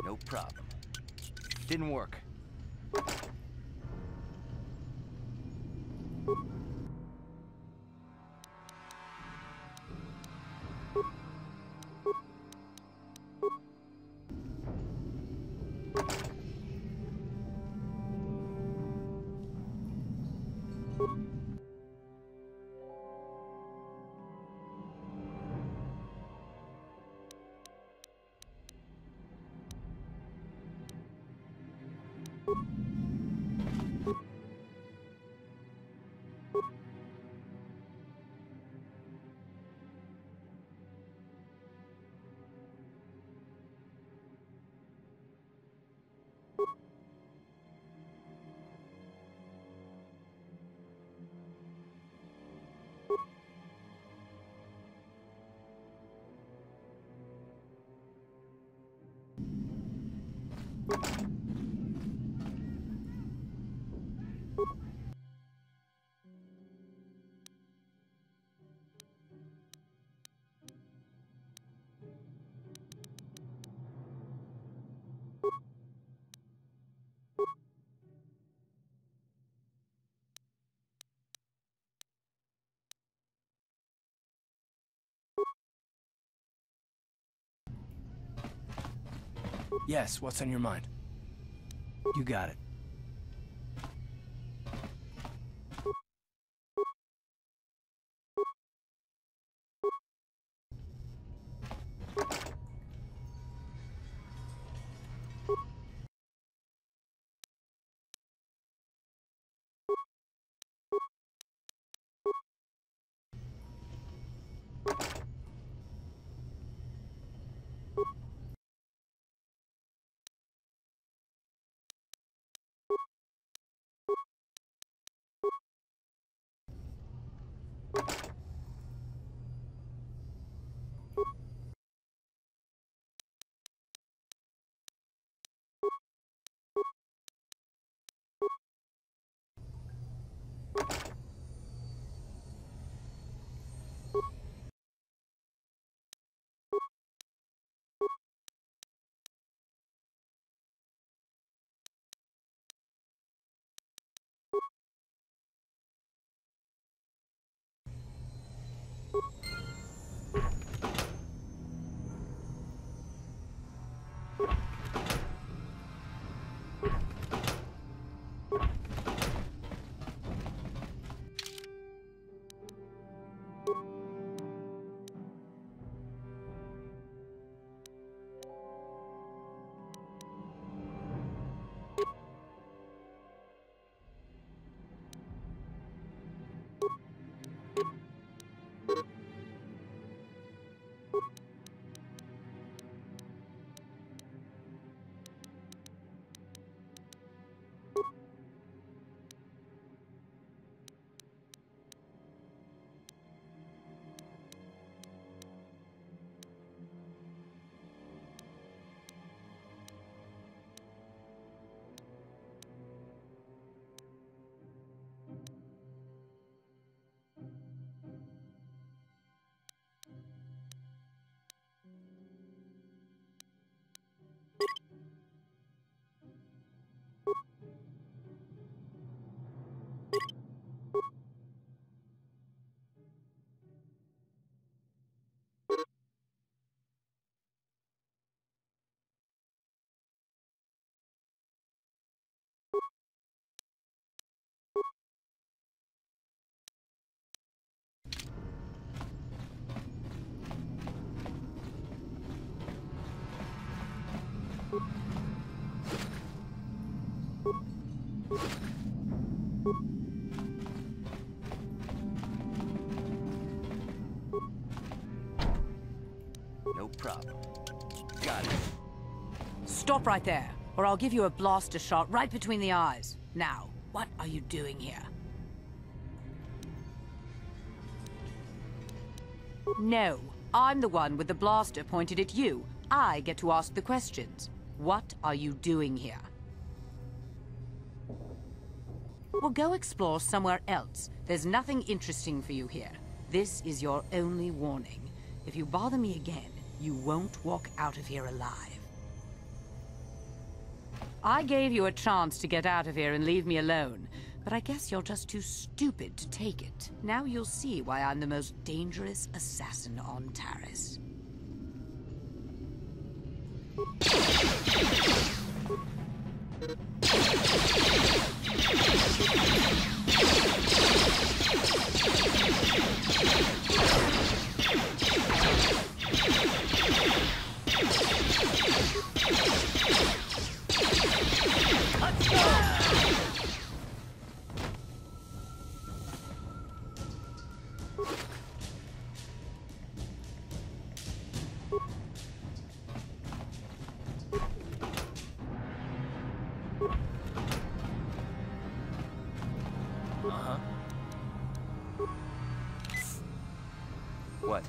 No problem. Didn't work. Yes, what's on your mind? You got it. No problem. Got it. Stop right there, or I'll give you a blaster shot right between the eyes. Now, what are you doing here? No, I'm the one with the blaster pointed at you. I get to ask the questions. What are you doing here? Well, go explore somewhere else. There's nothing interesting for you here. This is your only warning. If you bother me again, you won't walk out of here alive. I gave you a chance to get out of here and leave me alone, but I guess you're just too stupid to take it. Now you'll see why I'm the most dangerous assassin on Taris. Let's go! What?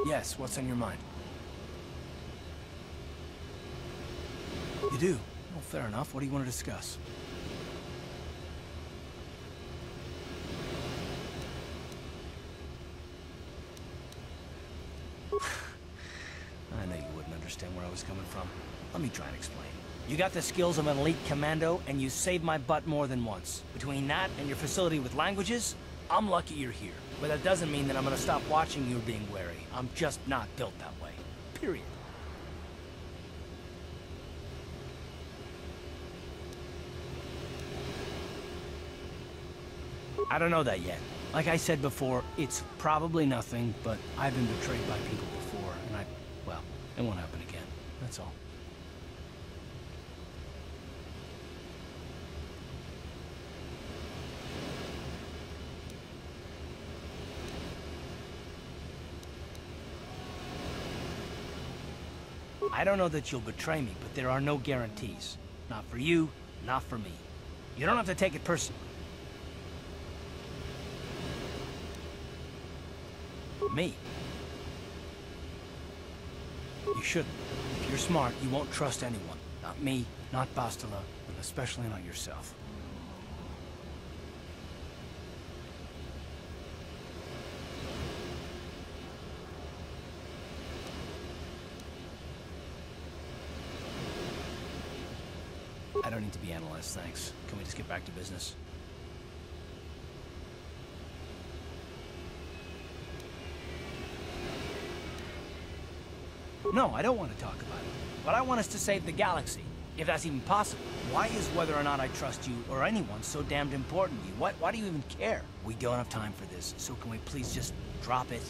Yes, what's on your mind? You do? Well, fair enough. What do you want to discuss? I know you wouldn't understand where I was coming from. Let me try and explain. You got the skills of an elite commando, and you saved my butt more than once. Between that and your facility with languages, I'm lucky you're here. But that doesn't mean that I'm gonna stop watching you being wary. I'm just not built that way. Period. I don't know that yet. Like I said before, it's probably nothing, but I've been betrayed by people before, and well, it won't happen again. That's all. I don't know that you'll betray me, but there are no guarantees. Not for you, not for me. You don't have to take it personally. Me? You shouldn't. If you're smart, you won't trust anyone. Not me, not Bastila, and especially not yourself. I don't need to be analyzed, thanks. Can we just get back to business? No, I don't want to talk about it. But I want us to save the galaxy, if that's even possible. Why is whether or not I trust you or anyone so damned important to you? Why do you even care? We don't have time for this, so can we please just drop it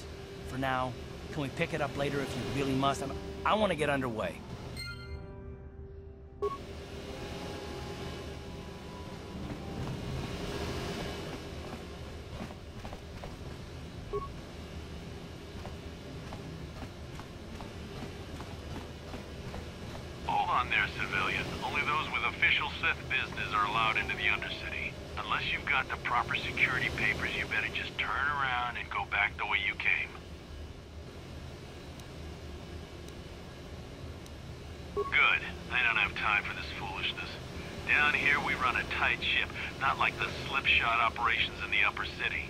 for now? Can we pick it up later if you really must? I want to get underway. Hold on there, civilian. Only those with official Sith business are allowed into the Undercity. Unless you've got the proper security papers, you better just turn around and go back the way you came. Good. I don't have time for this foolishness. Down here, we run a tight ship, not like the slipshod operations in the upper city.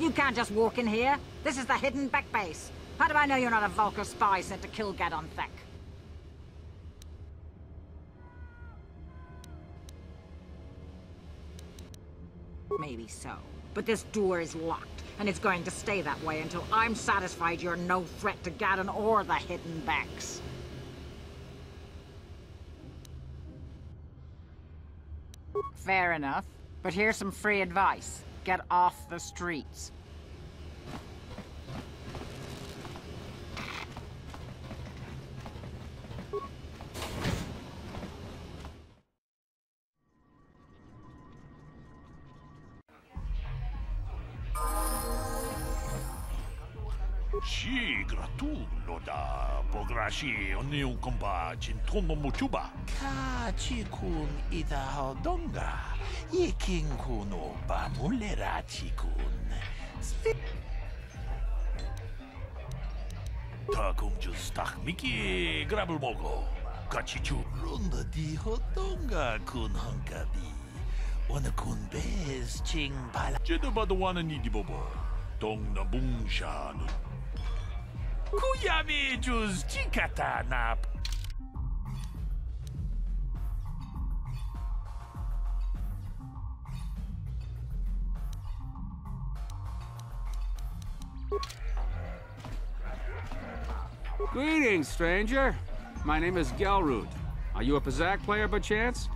You can't just walk in here. This is the hidden back base. How do I know you're not a Vulcan spy sent to kill Gadon Thek? Maybe so. But this door is locked, and it's going to stay that way until I'm satisfied you're no threat to Gadon or the hidden backs. Fair enough. But here's some free advice. Get off the streets. Sì, gratullo da pograshi oniu komba jintono mochuba. Ka-chi-kun ita-hodonga. Yikin-kun o ba-mulera-chi-kun. Ta-kum-jus-tak-miki grabul-mogo. Ka-chi-chu. Runda-di-hodonga-kun hankabi. Wana-kun-bez ching-pala. Jedabadawana-ni-di-bobo. Dong-na-bung-sha-nun. Kuyami juz chikata na. Greetings, stranger. My name is Gelroot. Are you a Pazak player by chance?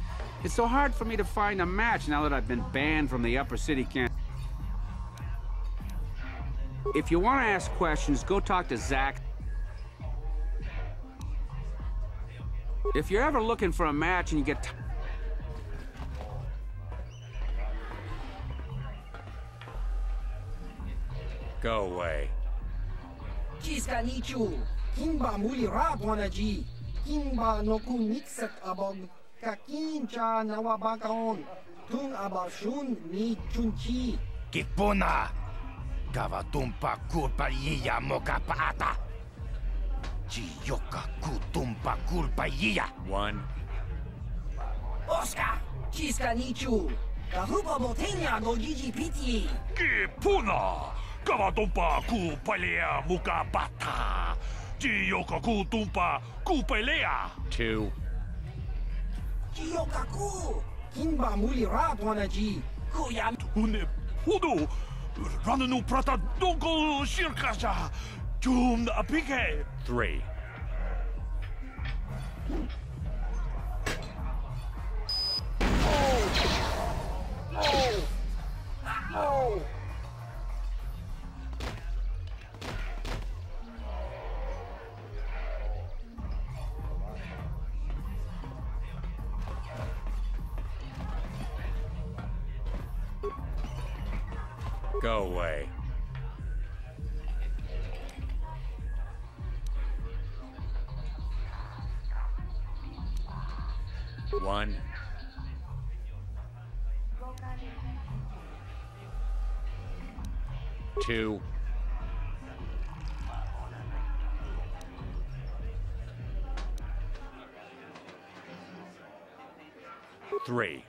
It's so hard for me to find a match now that I've been banned from the upper city camp. If you want to ask questions, go talk to Zach. If you're ever looking for a match and you get... Go away. Chiska nichu, kimba muli radwanaji, kimba noku nixet abog, kakincha nawabakaon, tung abashun ni chunchi. Kipuna! Gavatumpa kulpa yiya mokapaata. Chiyoka kutumpa kulpa yiya. One. Oscar! Chiska nichu! Kahupa botenya go gigi piti! Kipuna! Gavatumpa kupalea mukapata. Chiyoka kutumpa kupalea. Two. Chiyoka ku! Kimba muli radwanaji, kuyam... Une... Hudu! Rananu prata donko shirkasha. Jum apike. Three. No! Go away. One. Two. Three.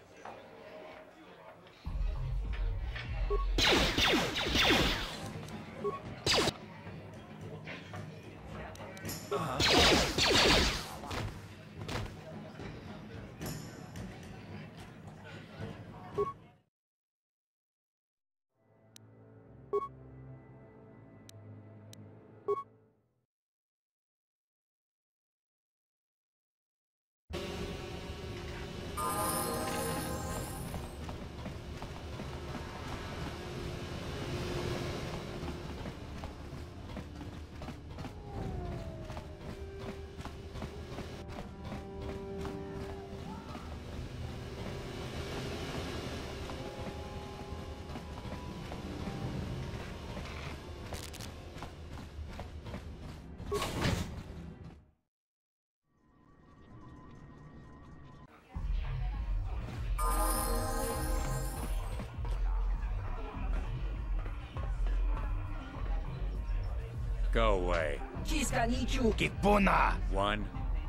Go away. Chiska nichu. Kipuna. One.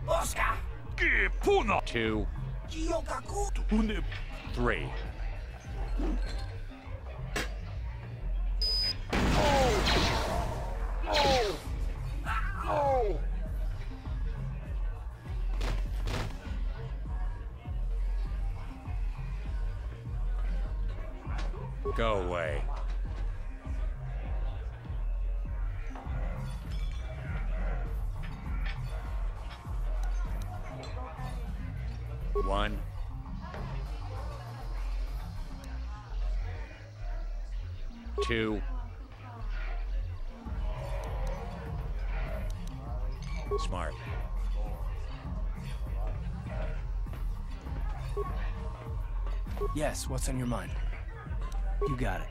Oscar. Kipuna. Two. Chiyokaku. Three. Go away. One. Two. Smart. Yes, what's on your mind? You got it.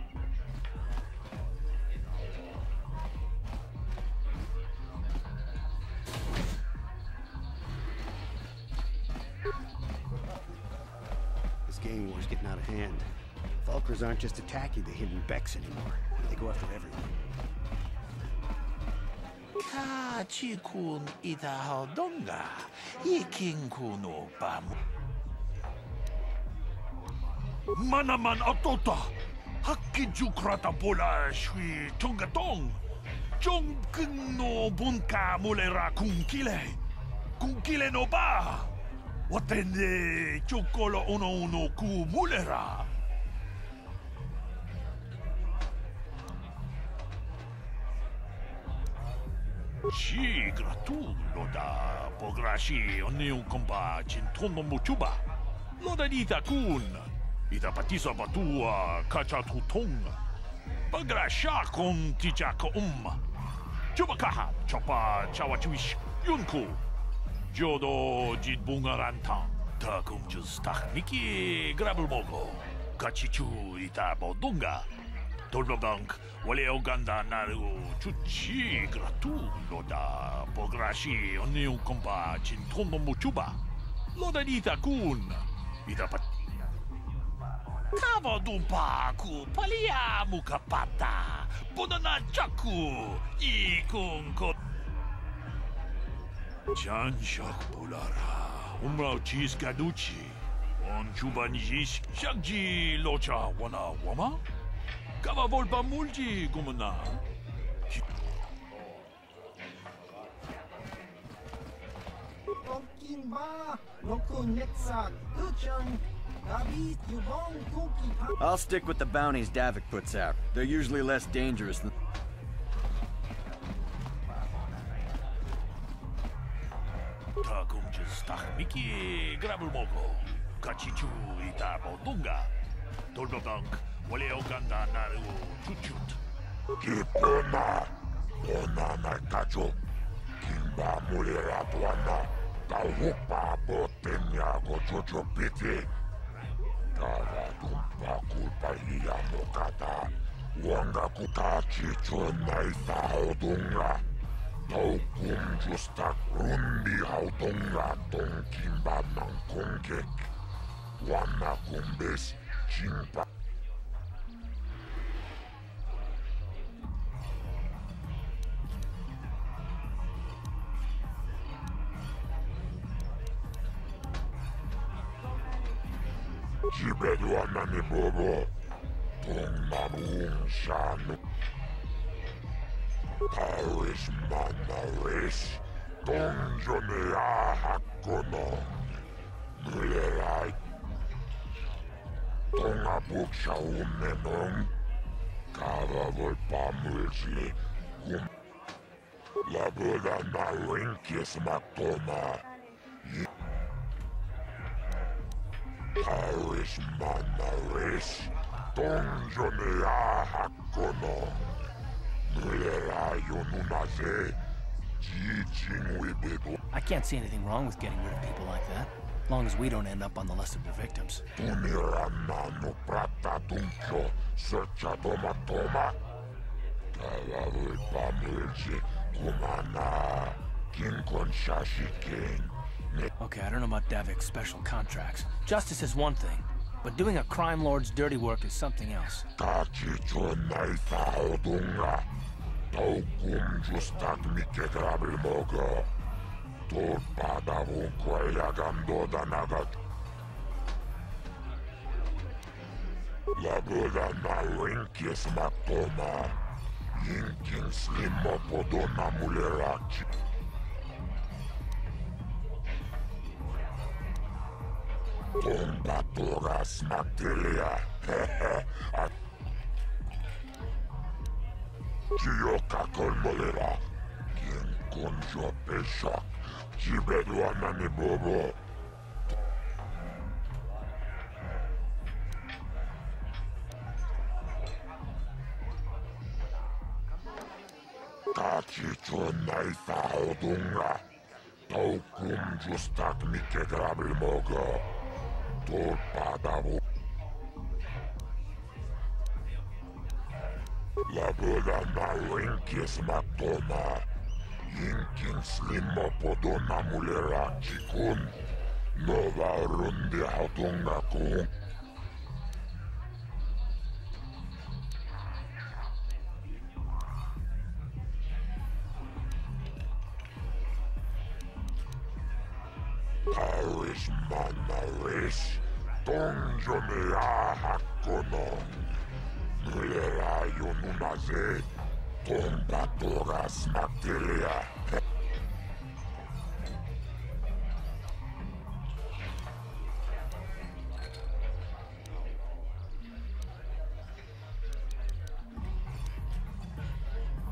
This gang war's getting out of hand. Falkers aren't just attacking the hidden Becks anymore. They go after everyone. Kachikun itahodonga, ikinkuno pamu. Manaman atota, hakijukrata bola shui tungatong. Jong no bunka mulera kunkile no ba. Watende chukolo uno ku mulera. Sì, gratulo da pograshi oniu komba cintono muchuba. Loda dita kun. Ita patisa batua kacha tutong. Pagrasha kon tichaka Chubakaha chapa chawachuish yunku. Jodo jid bungaranta. Takum just miki grabulmogo. Kachichu ita bodunga. Tolbabank, wale oganda naru chuchi gratulo da pograshi oniu komba cintono muchuba. Loda dita kun. Ita pat. Kava dumpa ku palia mukapata. Bonana chaku. Ikunko. Janshak bulara. Umrao chis gaduchi. On chubanjis shakji locha wana wama. Kava volpa multi gumana. I'll stick with the bounties Davik puts out. They're usually less dangerous than... Takum just miki grabulmogo. Kachichu ita bodunga. Tolbabank. Wale oganda naru chuchut. Kipona. Onana kacho. Kimba mulera tuana. Tauhupa botenya go chocho piti. Tava dumpa kulpa hiya mokata. Wanga kutachi chona ita hodunga. Taukum justak rundi haudunga ton kimba mankongek. Wana kumbes chimpa. Jibedu anani bobo. Tong mamun shanu. Paris manaris. Tong jonea hakono. Mulerai. Tong abuk shaunenon. Kava volpa mulsi. La boda na winkis matoma. Paris manaris. Tong jonea hakono. I can't see anything wrong with getting rid of people like that, as long as we don't end up on the list of the victims. Okay, I don't know about Davik's special contracts. Justice is one thing, but doing a crime lord's dirty work is something else. Taukum justak mike grabulmogo. Tot padavun kwayagando danagat. La boda na winkis matoma. Inking slimo podona muleraci. Tomba toras materia. Gioca col molera. Quien conjo pesha. Gibeduana ni bobo. Tacicio naitha odunga. Taukum justak mike grabil mogo. Torpadavu. La boda na linkis matoma. Inkin slimo podona mulera chikun. Nova rundi hatunga kun. Paris manaris. Tonjo me hakkonon. Mulera yonunaze. Tomba toras materia.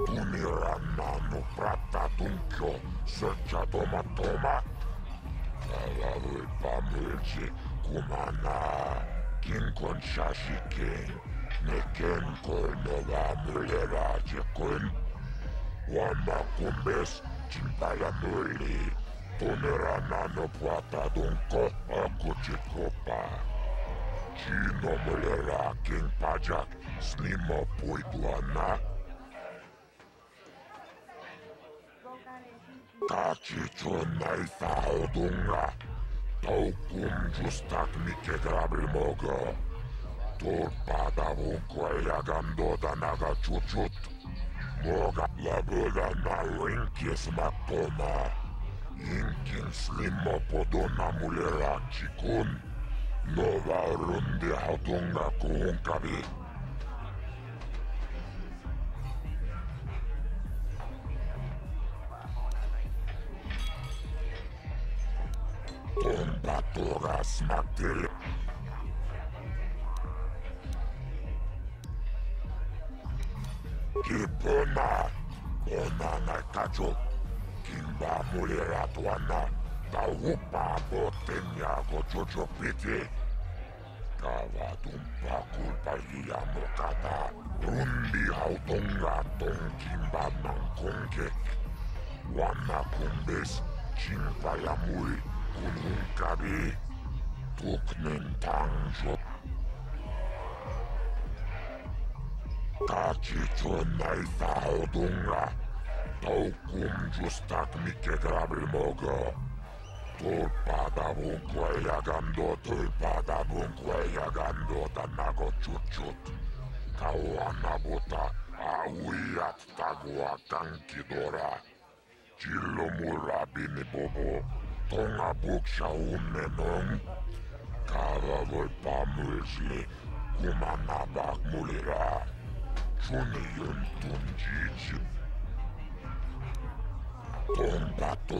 Tumiranano prata tunkyo. Searcha toma toma. Kalavui pamulci kumana. Kinkon shashikin. Neken kol nova mulera jekun. Wama kumbes chimpala muli. Tumiranano prata dunko akuchikopa. Chino mulera king pajak. Slimo puituana. Tacicio naitha odunga. Taukum justak mike grabil mogo. Torpadavun kuellagan naga chuchut. Moga laboda na linkis matoma. Inkin slimo podona mulera chikun. Nova rundi hatunga kuunkavi. Tomba toras materia. Kibona, onana kacho. Kimba mulera tuana. Taupa botenya gojojo piti. Kavadumpa kulpa mokata. Rundi hautonga ton kimba nankongek. Wana kumbes, chimpa yamui. Kununkabi, tuknen tangjo. Tacicio naitha odunga. Taukum justak mike grabil mogo. Tulpadavun kuellagando tanago chuchut. Kauanabuta auiat tagua kankidora. Chillo murabini bobo. Tonga buksha unnenon. Kaavavoi pamulsli. Kumanabak mulira. Chuniyun tunjichi. Tombato.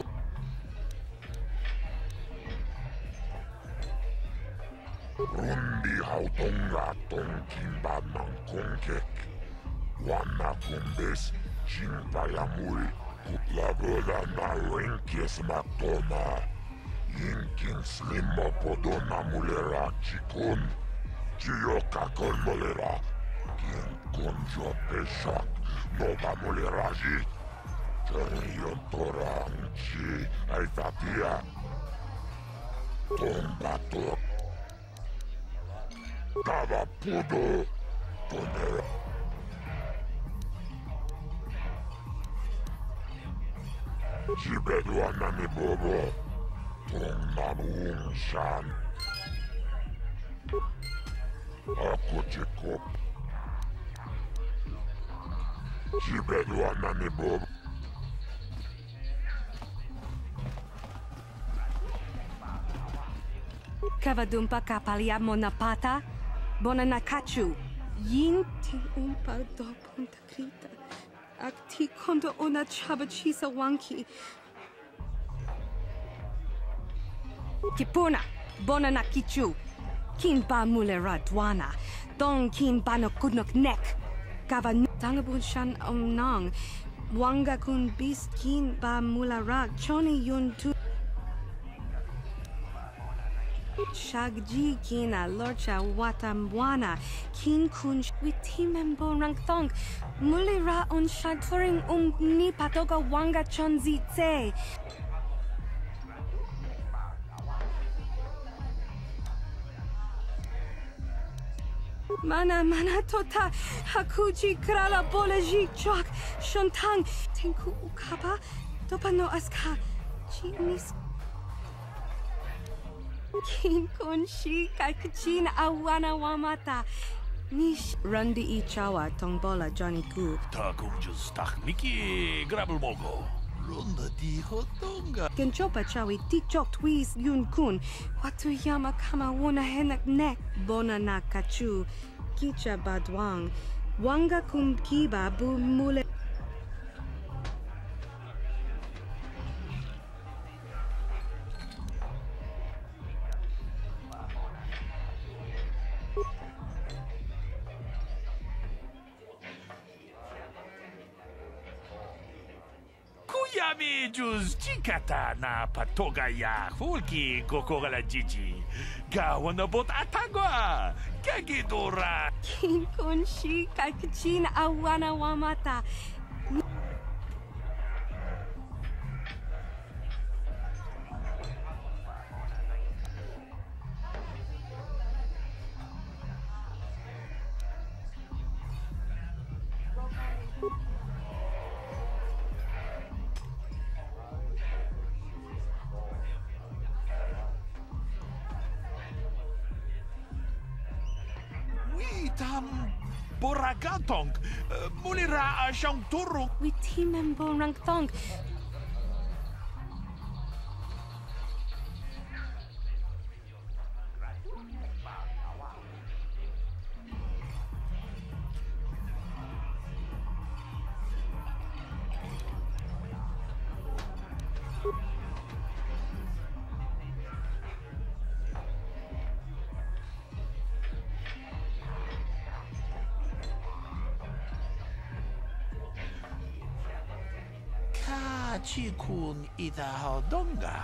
Rundi hautonga tonkimba nankongek. Wana kumbes chimpayamui. Laboda na linkis matoma. Inkin slimo podona mulera chikun. Chioka kol mulera. Kien konjo peshak. Nova muleraji. Terion toranchi. Aitatia. Tombato. Tava pudo. Tonera. Gibeduana ni bobo. Tonnabuun shan. Akuchikop. Gibeduana ni bobo. Kavadumpa kapalia monapata. Bonanakachu. Yinti umpa do punta krita. Akti kondo ona chabachisa wanki. Kipuna, bona na kichu. Kin ba mulera dwana. Dong kin ba no kudnok nek. Gava tangabun shan nang. Wanga kun bis kin ba mulera. Choni yun tu. Shagji kina lorcha watamwana. Kin kun witimembo rangthong. Mulera on shadfuring ni patoga wanga chonzi tse. Mana tota hakuji krala boleji chok shontang tenku ukapa dopano aska chinis kin konshi kakchin awana wamata nish rundi ichawa tongbola Johnny Gu Ta kumjus tak miki grabel mogo. Runda di hotonga. Genchopa chawi tikchok twis yun kun watu yama kama wona henak nek bona na kachu kicha badwang wanga kumkiba bu mule Kuyami jus chikata na patoga ya hulki kokora jiji. Gawana bot atagwa. Kagidora. kin konshi kakchin awana wamata Tam boragatong mulira asyang turong. witimembo rangthong Chikun ida hodonga.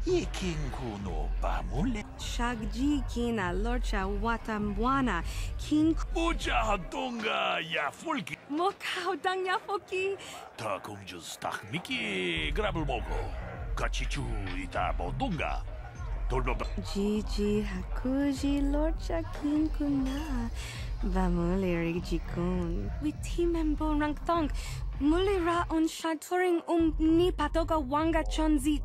Yikin kuno pamule. Shagji kina lorcha watamwana kin Mucha hodonga ya fulki. mokao dang ya foki Ta kumjus tak miki grabel mogo. Kachichu ita bodunga. Tolba. Gigi hakuji lorcha kin kuna bamuleri jikun witimembo rangthong mulira on shadfuring ni patoga wanga chonzi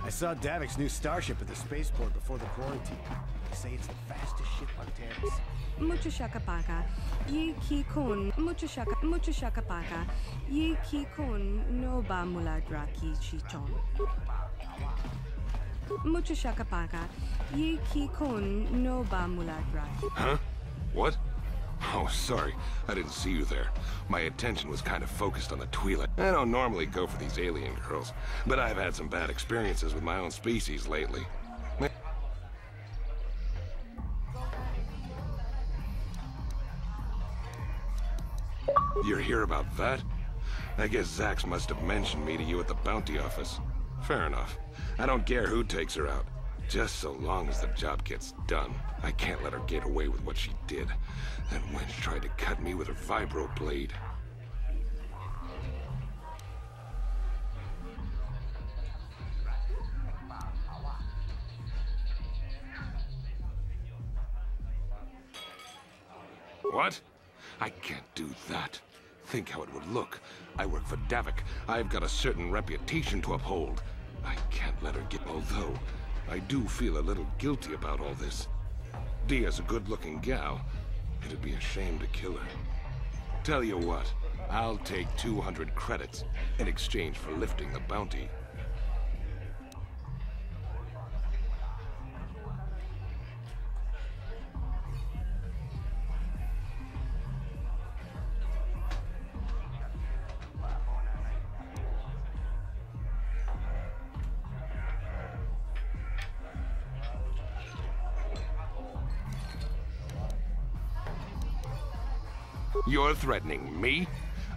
I saw Davik's new starship at the spaceport before the quarantine. They say it's the fastest ship on Terrace. mucho shakapaka ye ki kun mucho shakapaka ye ki kun no ba muladra ki chichon mucho shakapaka ye ki kun no ba muladra Huh? What? Oh, sorry. I didn't see you there. My attention was kind of focused on the Twi'lek. I don't normally go for these alien girls, but I've had some bad experiences with my own species lately. You're here about that? I guess Zax must have mentioned me to you at the bounty office. Fair enough. I don't care who takes her out. Just so long as the job gets done. I can't let her get away with what she did. That wench tried to cut me with her vibro blade. What? I can't do that. Think how it would look. I work for Davik. I've got a certain reputation to uphold. I can't let her get... Although, I do feel a little guilty about all this. Dia's a good-looking gal. It'd be a shame to kill her. Tell you what, I'll take 200 credits in exchange for lifting the bounty. You're threatening me?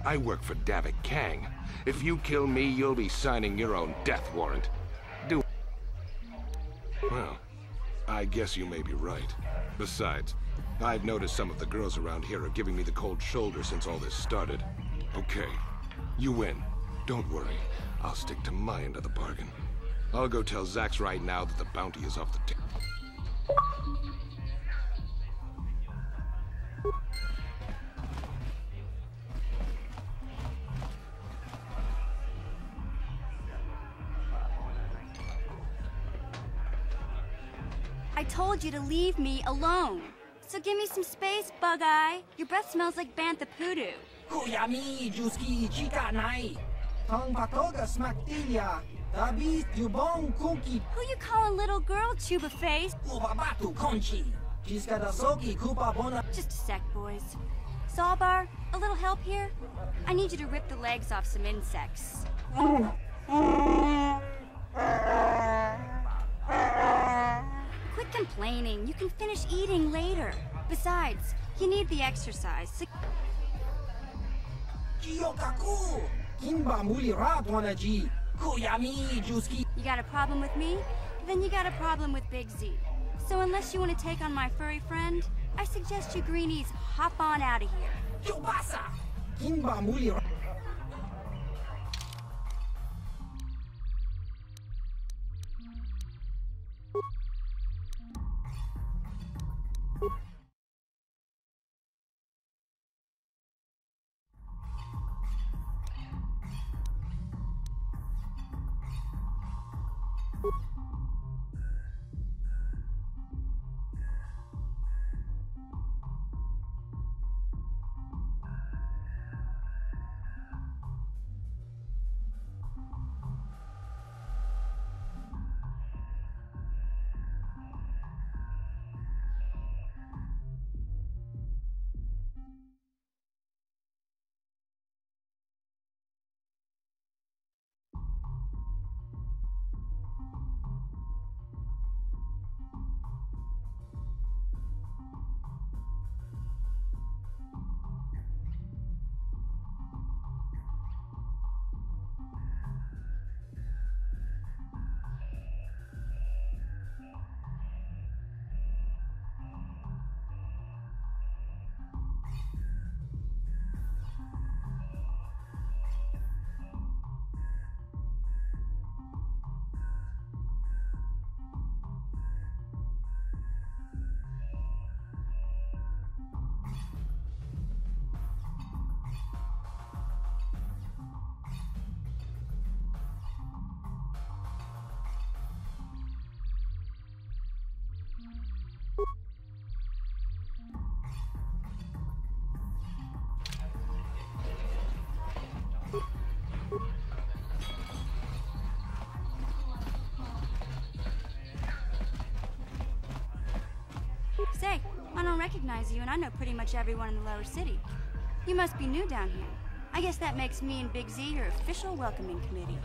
I work for Davik Kang. If you kill me, you'll be signing your own death warrant. Well, I guess you may be right. Besides, I've noticed some of the girls around here are giving me the cold shoulder since all this started. Okay, you win. Don't worry. I'll stick to my end of the bargain. I'll go tell Zax right now that the bounty is off the table. I told you to leave me alone. So give me some space, Bug-Eye. Your breath smells like Bantha Poodoo. Kuyami, Juski, Chika Nai. Tong Patoga Smaktilia. David Dubong Kunki. Who you calling little girl, Chuba Face? Ubabatu Conchi. Kiskadasoki Kupa Bona. Just a sec, boys. Zalbar, a little help here? I need you to rip the legs off some insects. Quit complaining. You can finish eating later. Besides, you need the exercise. Kiyokaku! Kimba Mulirat Wanaji. Kuyami, Juski. You got a problem with me? Then you got a problem with Big Z. So unless you want to take on my furry friend, I suggest you greenies hop on out of here. Yobasa! Kimba Mulirat. Say, I don't recognize you, and I know pretty much everyone in the lower city. You must be new down here. I guess that makes me and Big Z your official welcoming committee.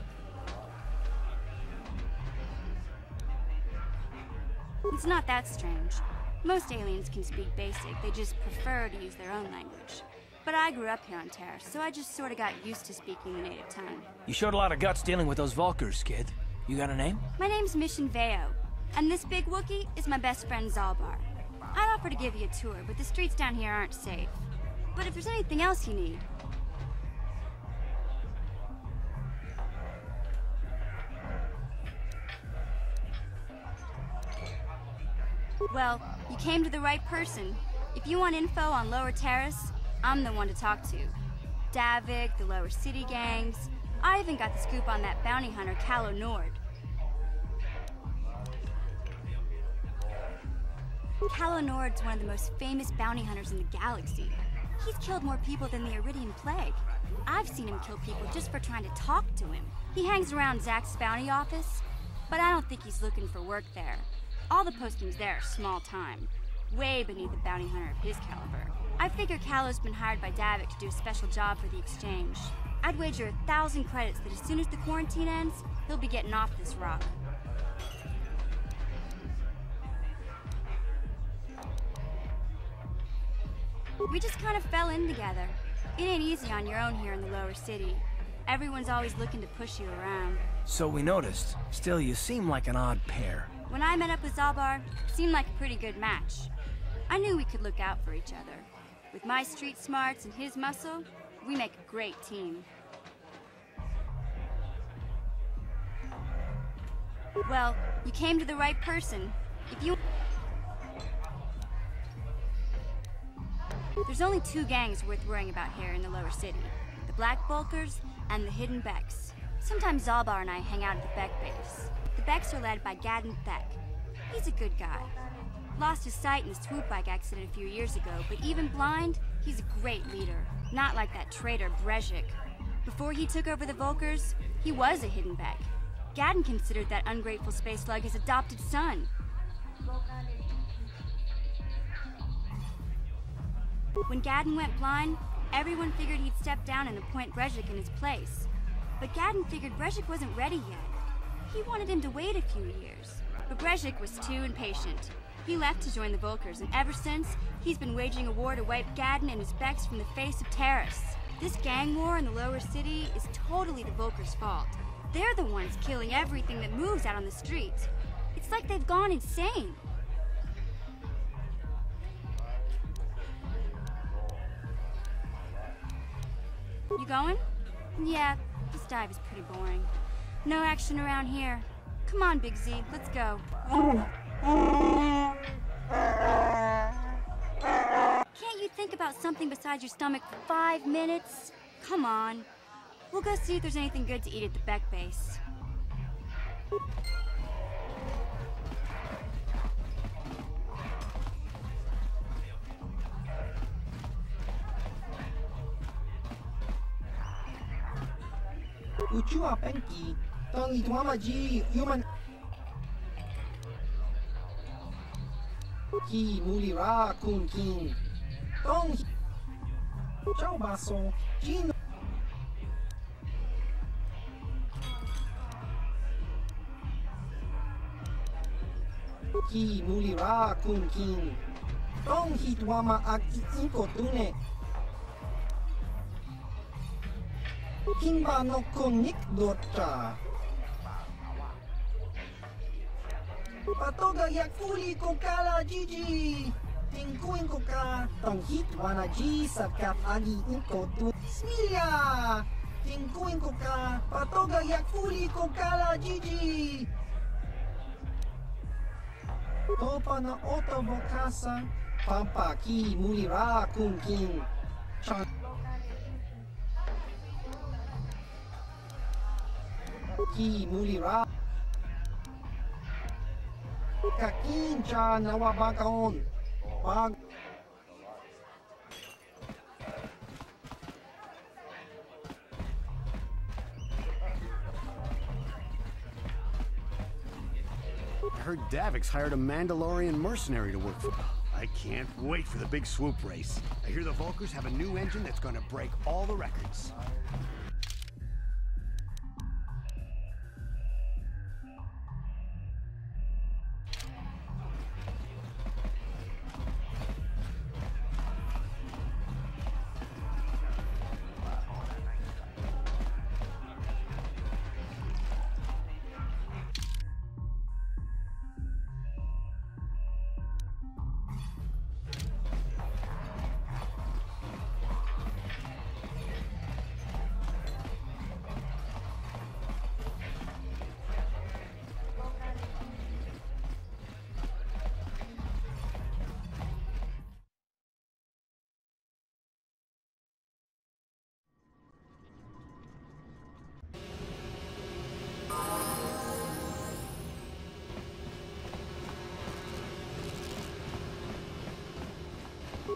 It's not that strange. Most aliens can speak basic, they just prefer to use their own language. But I grew up here on Terra, so I just sort of got used to speaking the native tongue. You showed a lot of guts dealing with those Vulkars, kid. You got a name? My name's Mission Veo, and this big Wookiee is my best friend Zalbar. I'd offer to give you a tour, but the streets down here aren't safe. But if there's anything else you need... Well, you came to the right person. If you want info on Lower Terrace, I'm the one to talk to. Davik, the Lower City gangs. I even got the scoop on that bounty hunter, Calo Nord. Calo Nord's one of the most famous bounty hunters in the galaxy. He's killed more people than the Iridian Plague. I've seen him kill people just for trying to talk to him. He hangs around Zach's bounty office, but I don't think he's looking for work there. All the postings there are small time, way beneath a bounty hunter of his caliber. I figure Callow's been hired by Davik to do a special job for the exchange. I'd wager 1,000 credits that as soon as the quarantine ends, he'll be getting off this rock. We just kind of fell in together. It ain't easy on your own here in the lower city. Everyone's always looking to push you around. So we noticed. Still, you seem like an odd pair. When I met up with Zalbar, it seemed like a pretty good match. I knew we could look out for each other. With my street smarts and his muscle, we make a great team. Well, you came to the right person. If you... There's only 2 gangs worth worrying about here in the lower city. The Black Bulkers and the Hidden Becks. Sometimes Zalbar and I hang out at the Beck base. The Becks are led by Gadden Thek. He's a good guy. Lost his sight in a swoop bike accident a few years ago, but even blind, he's a great leader. Not like that traitor Brezhik. Before he took over the Volkers, he was a Hidden Beck. Gadden considered that ungrateful space slug his adopted son. When Gadden went blind, everyone figured he'd step down and appoint Brezhik in his place. But Gadden figured Brezhik wasn't ready yet. He wanted him to wait a few years. But Brezhik was too impatient. He left to join the Volkers, and ever since, he's been waging a war to wipe Gadden and his Becks from the face of Terrace. This gang war in the lower city is totally the Volkers' fault. They're the ones killing everything that moves out on the streets. It's like they've gone insane. You going? Yeah, this dive is pretty boring. No action around here. Come on, Big Z, let's go. Can't you think about something besides your stomach for 5 minutes? Come on. We'll go see if there's anything good to eat at the Beck base. Uchua Penki, Tony Tuamaji, Human Ki Mulira Kun King, Tong Chao Baso, Gino Ki Mulira Kun King, Tong Hitwama Ak Inkotune. Kimba no konik dota. Patoga yakuli kokala Gigi. Tingkuin koka tong hit wana G sakat agi inkotu. Smilia. Tingkuin koka patoga yakuli kokala Gigi. Topa na oto bokasa. Pampa ki mulira kunking. Ki mulira Kakincha nawabakaon Pag I heard Davik's hired a Mandalorian mercenary to work for him. I can't wait for the big swoop race. I hear the Volkers have a new engine that's gonna break all the records.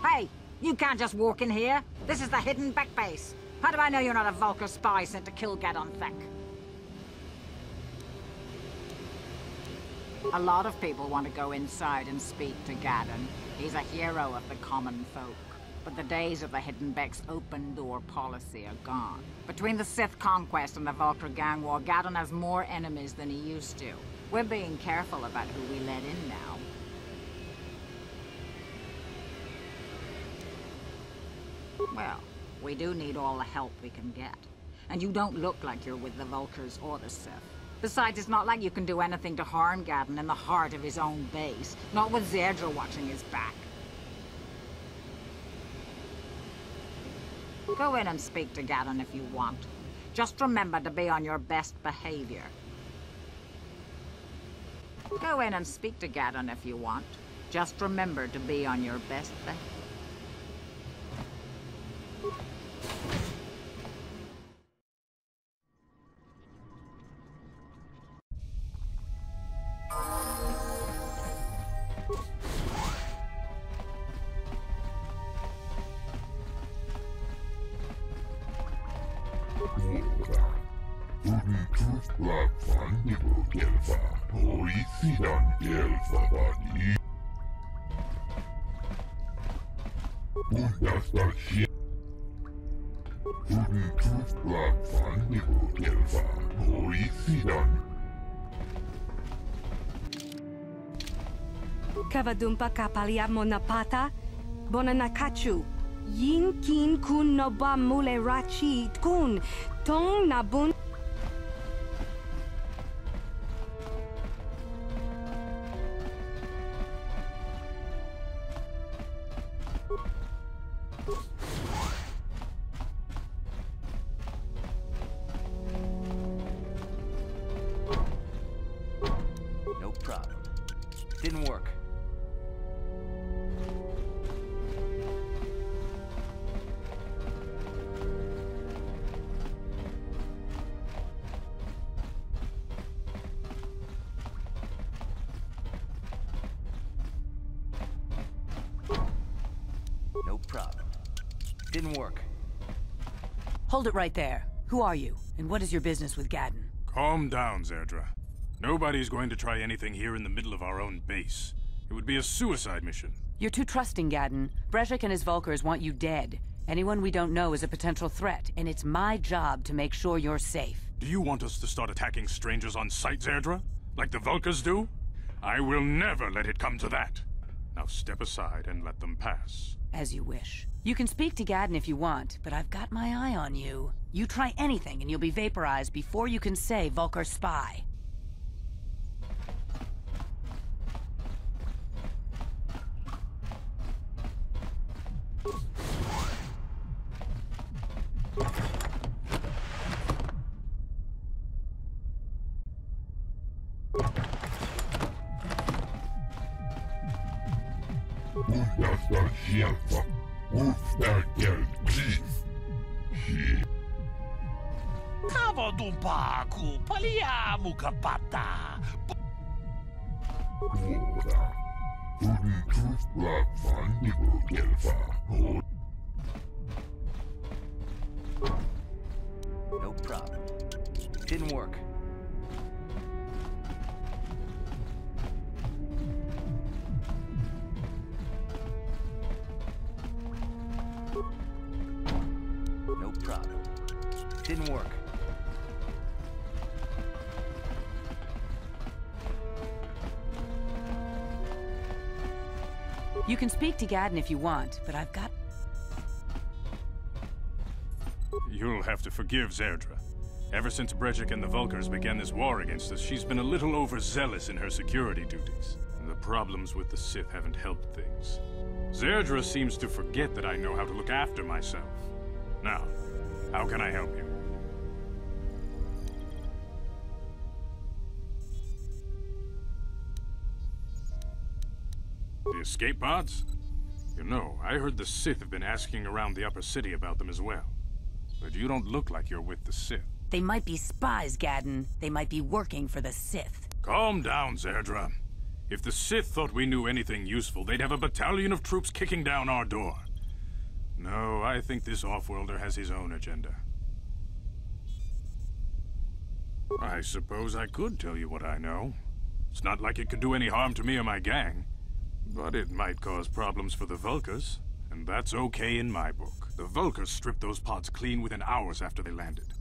Hey, You can't just walk in here. This is the hidden back base. How do I know you're not a Vulkar spy sent to kill Gadon Thek? A lot of people want to go inside and speak to Gadon. He's a hero of the common folk. But the days of the Hidden Beck's open-door policy are gone. Between the Sith conquest and the Vulkar gang war, Gadon has more enemies than he used to. We're being careful about who we let in now. Well, we do need all the help we can get. And you don't look like you're with the Vulkars or the Sith. Besides, it's not like you can do anything to harm Gadon in the heart of his own base. Not with Zerdra watching his back. Go in and speak to Gadon if you want. Just remember to be on your best behavior. Go in and speak to Gadon if you want. Just remember to be on your best behavior. Kavadumpa kapalia monapata, bonanakachu. Yin kin kun noba mule rachi kun, tong nabun. No problem. Didn't work. No problem. Didn't work. Hold it right there. Who are you, and what is your business with Gadon? Calm down, Zerdra. Nobody's going to try anything here in the middle of our own base. It would be a suicide mission. You're too trusting, Gadon. Brejik and his Vulkars want you dead. Anyone we don't know is a potential threat, and it's my job to make sure you're safe. Do you want us to start attacking strangers on sight, Zerdra? Like the Vulkars do? I will never let it come to that. Now step aside and let them pass. As you wish. You can speak to Gadon if you want, but I've got my eye on you. You try anything and you'll be vaporized before you can say Vulkar spy. Cavodumpa ku palia mukapata. No problem. Didn't work. No problem. Didn't work. You can speak to Gadon if you want, but I've got... You'll have to forgive Zerdra. Ever since Brejik and the Vulkars began this war against us, she's been a little overzealous in her security duties. And the problems with the Sith haven't helped things. Zerdra seems to forget that I know how to look after myself. Now, how can I help you? The escape pods? You know, I heard the Sith have been asking around the upper city about them as well. But you don't look like you're with the Sith. They might be spies, Gadon. They might be working for the Sith. Calm down, Zerdra. If the Sith thought we knew anything useful, they'd have a battalion of troops kicking down our door. No, I think this off-worlder has his own agenda. I suppose I could tell you what I know. It's not like it could do any harm to me or my gang. But it might cause problems for the Vulkars, and that's okay in my book. The Vulkars stripped those pods clean within hours after they landed.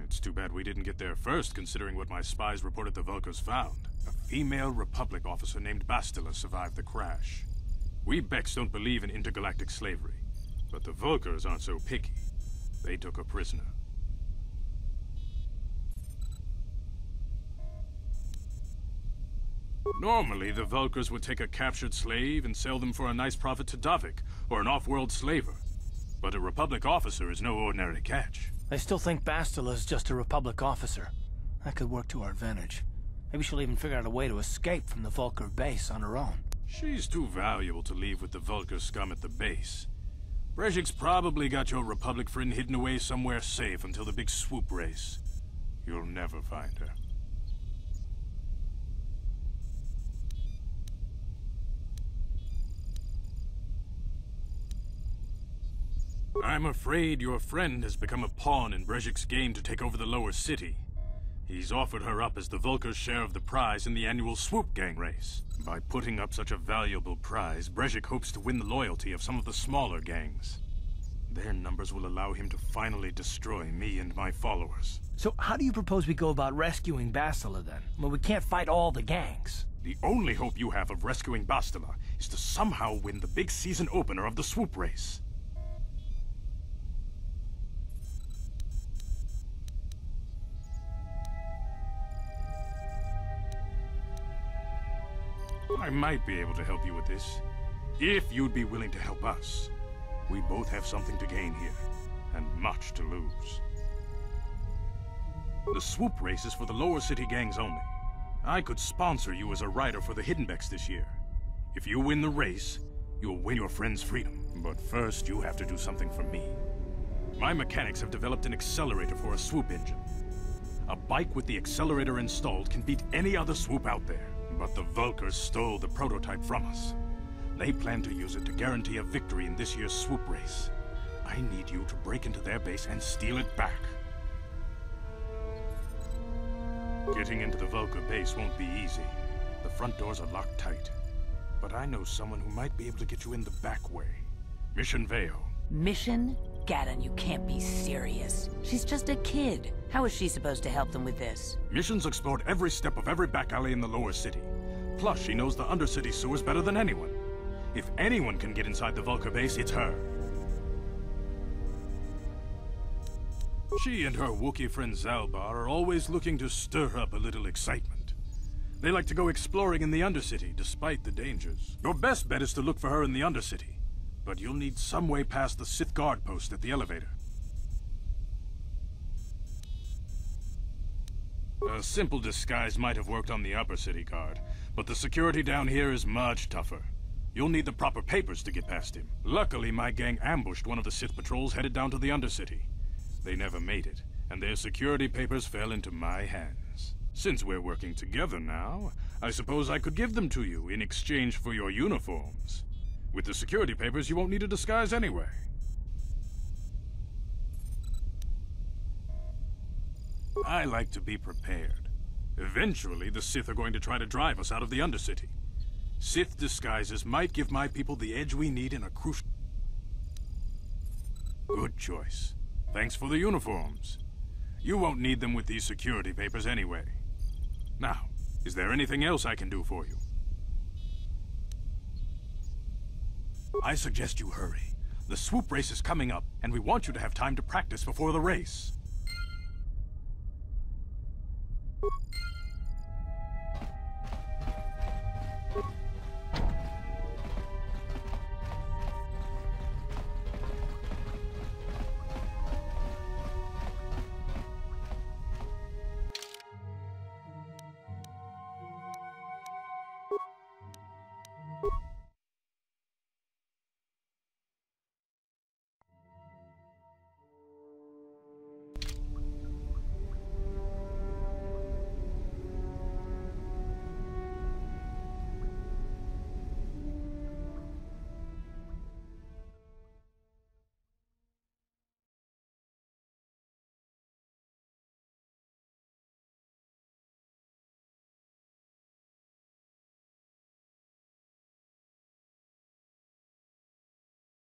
It's too bad we didn't get there first, considering what my spies reported the Vulkars found. A female Republic officer named Bastila survived the crash. We Becks don't believe in intergalactic slavery, but the Vulkars aren't so picky. They took a prisoner. Normally, the Vulkars would take a captured slave and sell them for a nice profit to Davik, or an off-world slaver. But a Republic officer is no ordinary catch. I still think Bastila's just a Republic officer. That could work to our advantage. Maybe she'll even figure out a way to escape from the Vulkar base on her own. She's too valuable to leave with the Vulkar scum at the base. Brejik's probably got your Republic friend hidden away somewhere safe until the big swoop race. You'll never find her. I'm afraid your friend has become a pawn in Brejik's game to take over the lower city. He's offered her up as the Vulkar's share of the prize in the annual Swoop Gang race. By putting up such a valuable prize, Brejik hopes to win the loyalty of some of the smaller gangs. Their numbers will allow him to finally destroy me and my followers. So how do you propose we go about rescuing Bastila then? Well, we can't fight all the gangs. The only hope you have of rescuing Bastila is to somehow win the big season opener of the Swoop race. I might be able to help you with this, if you'd be willing to help us. We both have something to gain here, and much to lose. The swoop race is for the lower city gangs only. I could sponsor you as a rider for the Hiddenbecks this year. If you win the race, you'll win your friend's freedom. But first, you have to do something for me. My mechanics have developed an accelerator for a swoop engine. A bike with the accelerator installed can beat any other swoop out there. But the Vulkars stole the prototype from us. They plan to use it to guarantee a victory in this year's swoop race. I need you to break into their base and steal it back. Getting into the Vulkar base won't be easy. The front doors are locked tight. But I know someone who might be able to get you in the back way. Mission Veo. Mission? Gaddon, you can't be serious. She's just a kid. How is she supposed to help them with this? Mission's explored every step of every back alley in the lower city. Plus, she knows the undercity sewers better than anyone. If anyone can get inside the Vulkar base, it's her. She and her Wookiee friend Zalbar are always looking to stir up a little excitement. They like to go exploring in the undercity, despite the dangers. Your best bet is to look for her in the undercity. But you'll need some way past the Sith guard post at the elevator. A simple disguise might have worked on the upper city guard, but the security down here is much tougher. You'll need the proper papers to get past him. Luckily, my gang ambushed one of the Sith patrols headed down to the undercity. They never made it, and their security papers fell into my hands. Since we're working together now, I suppose I could give them to you in exchange for your uniforms. With the security papers, you won't need a disguise anyway. I like to be prepared. Eventually, the Sith are going to try to drive us out of the Undercity. Sith disguises might give my people the edge we need in a crucial... Good choice. Thanks for the uniforms. You won't need them with these security papers anyway. Now, is there anything else I can do for you? I suggest you hurry. The swoop race is coming up, and we want you to have time to practice before the race.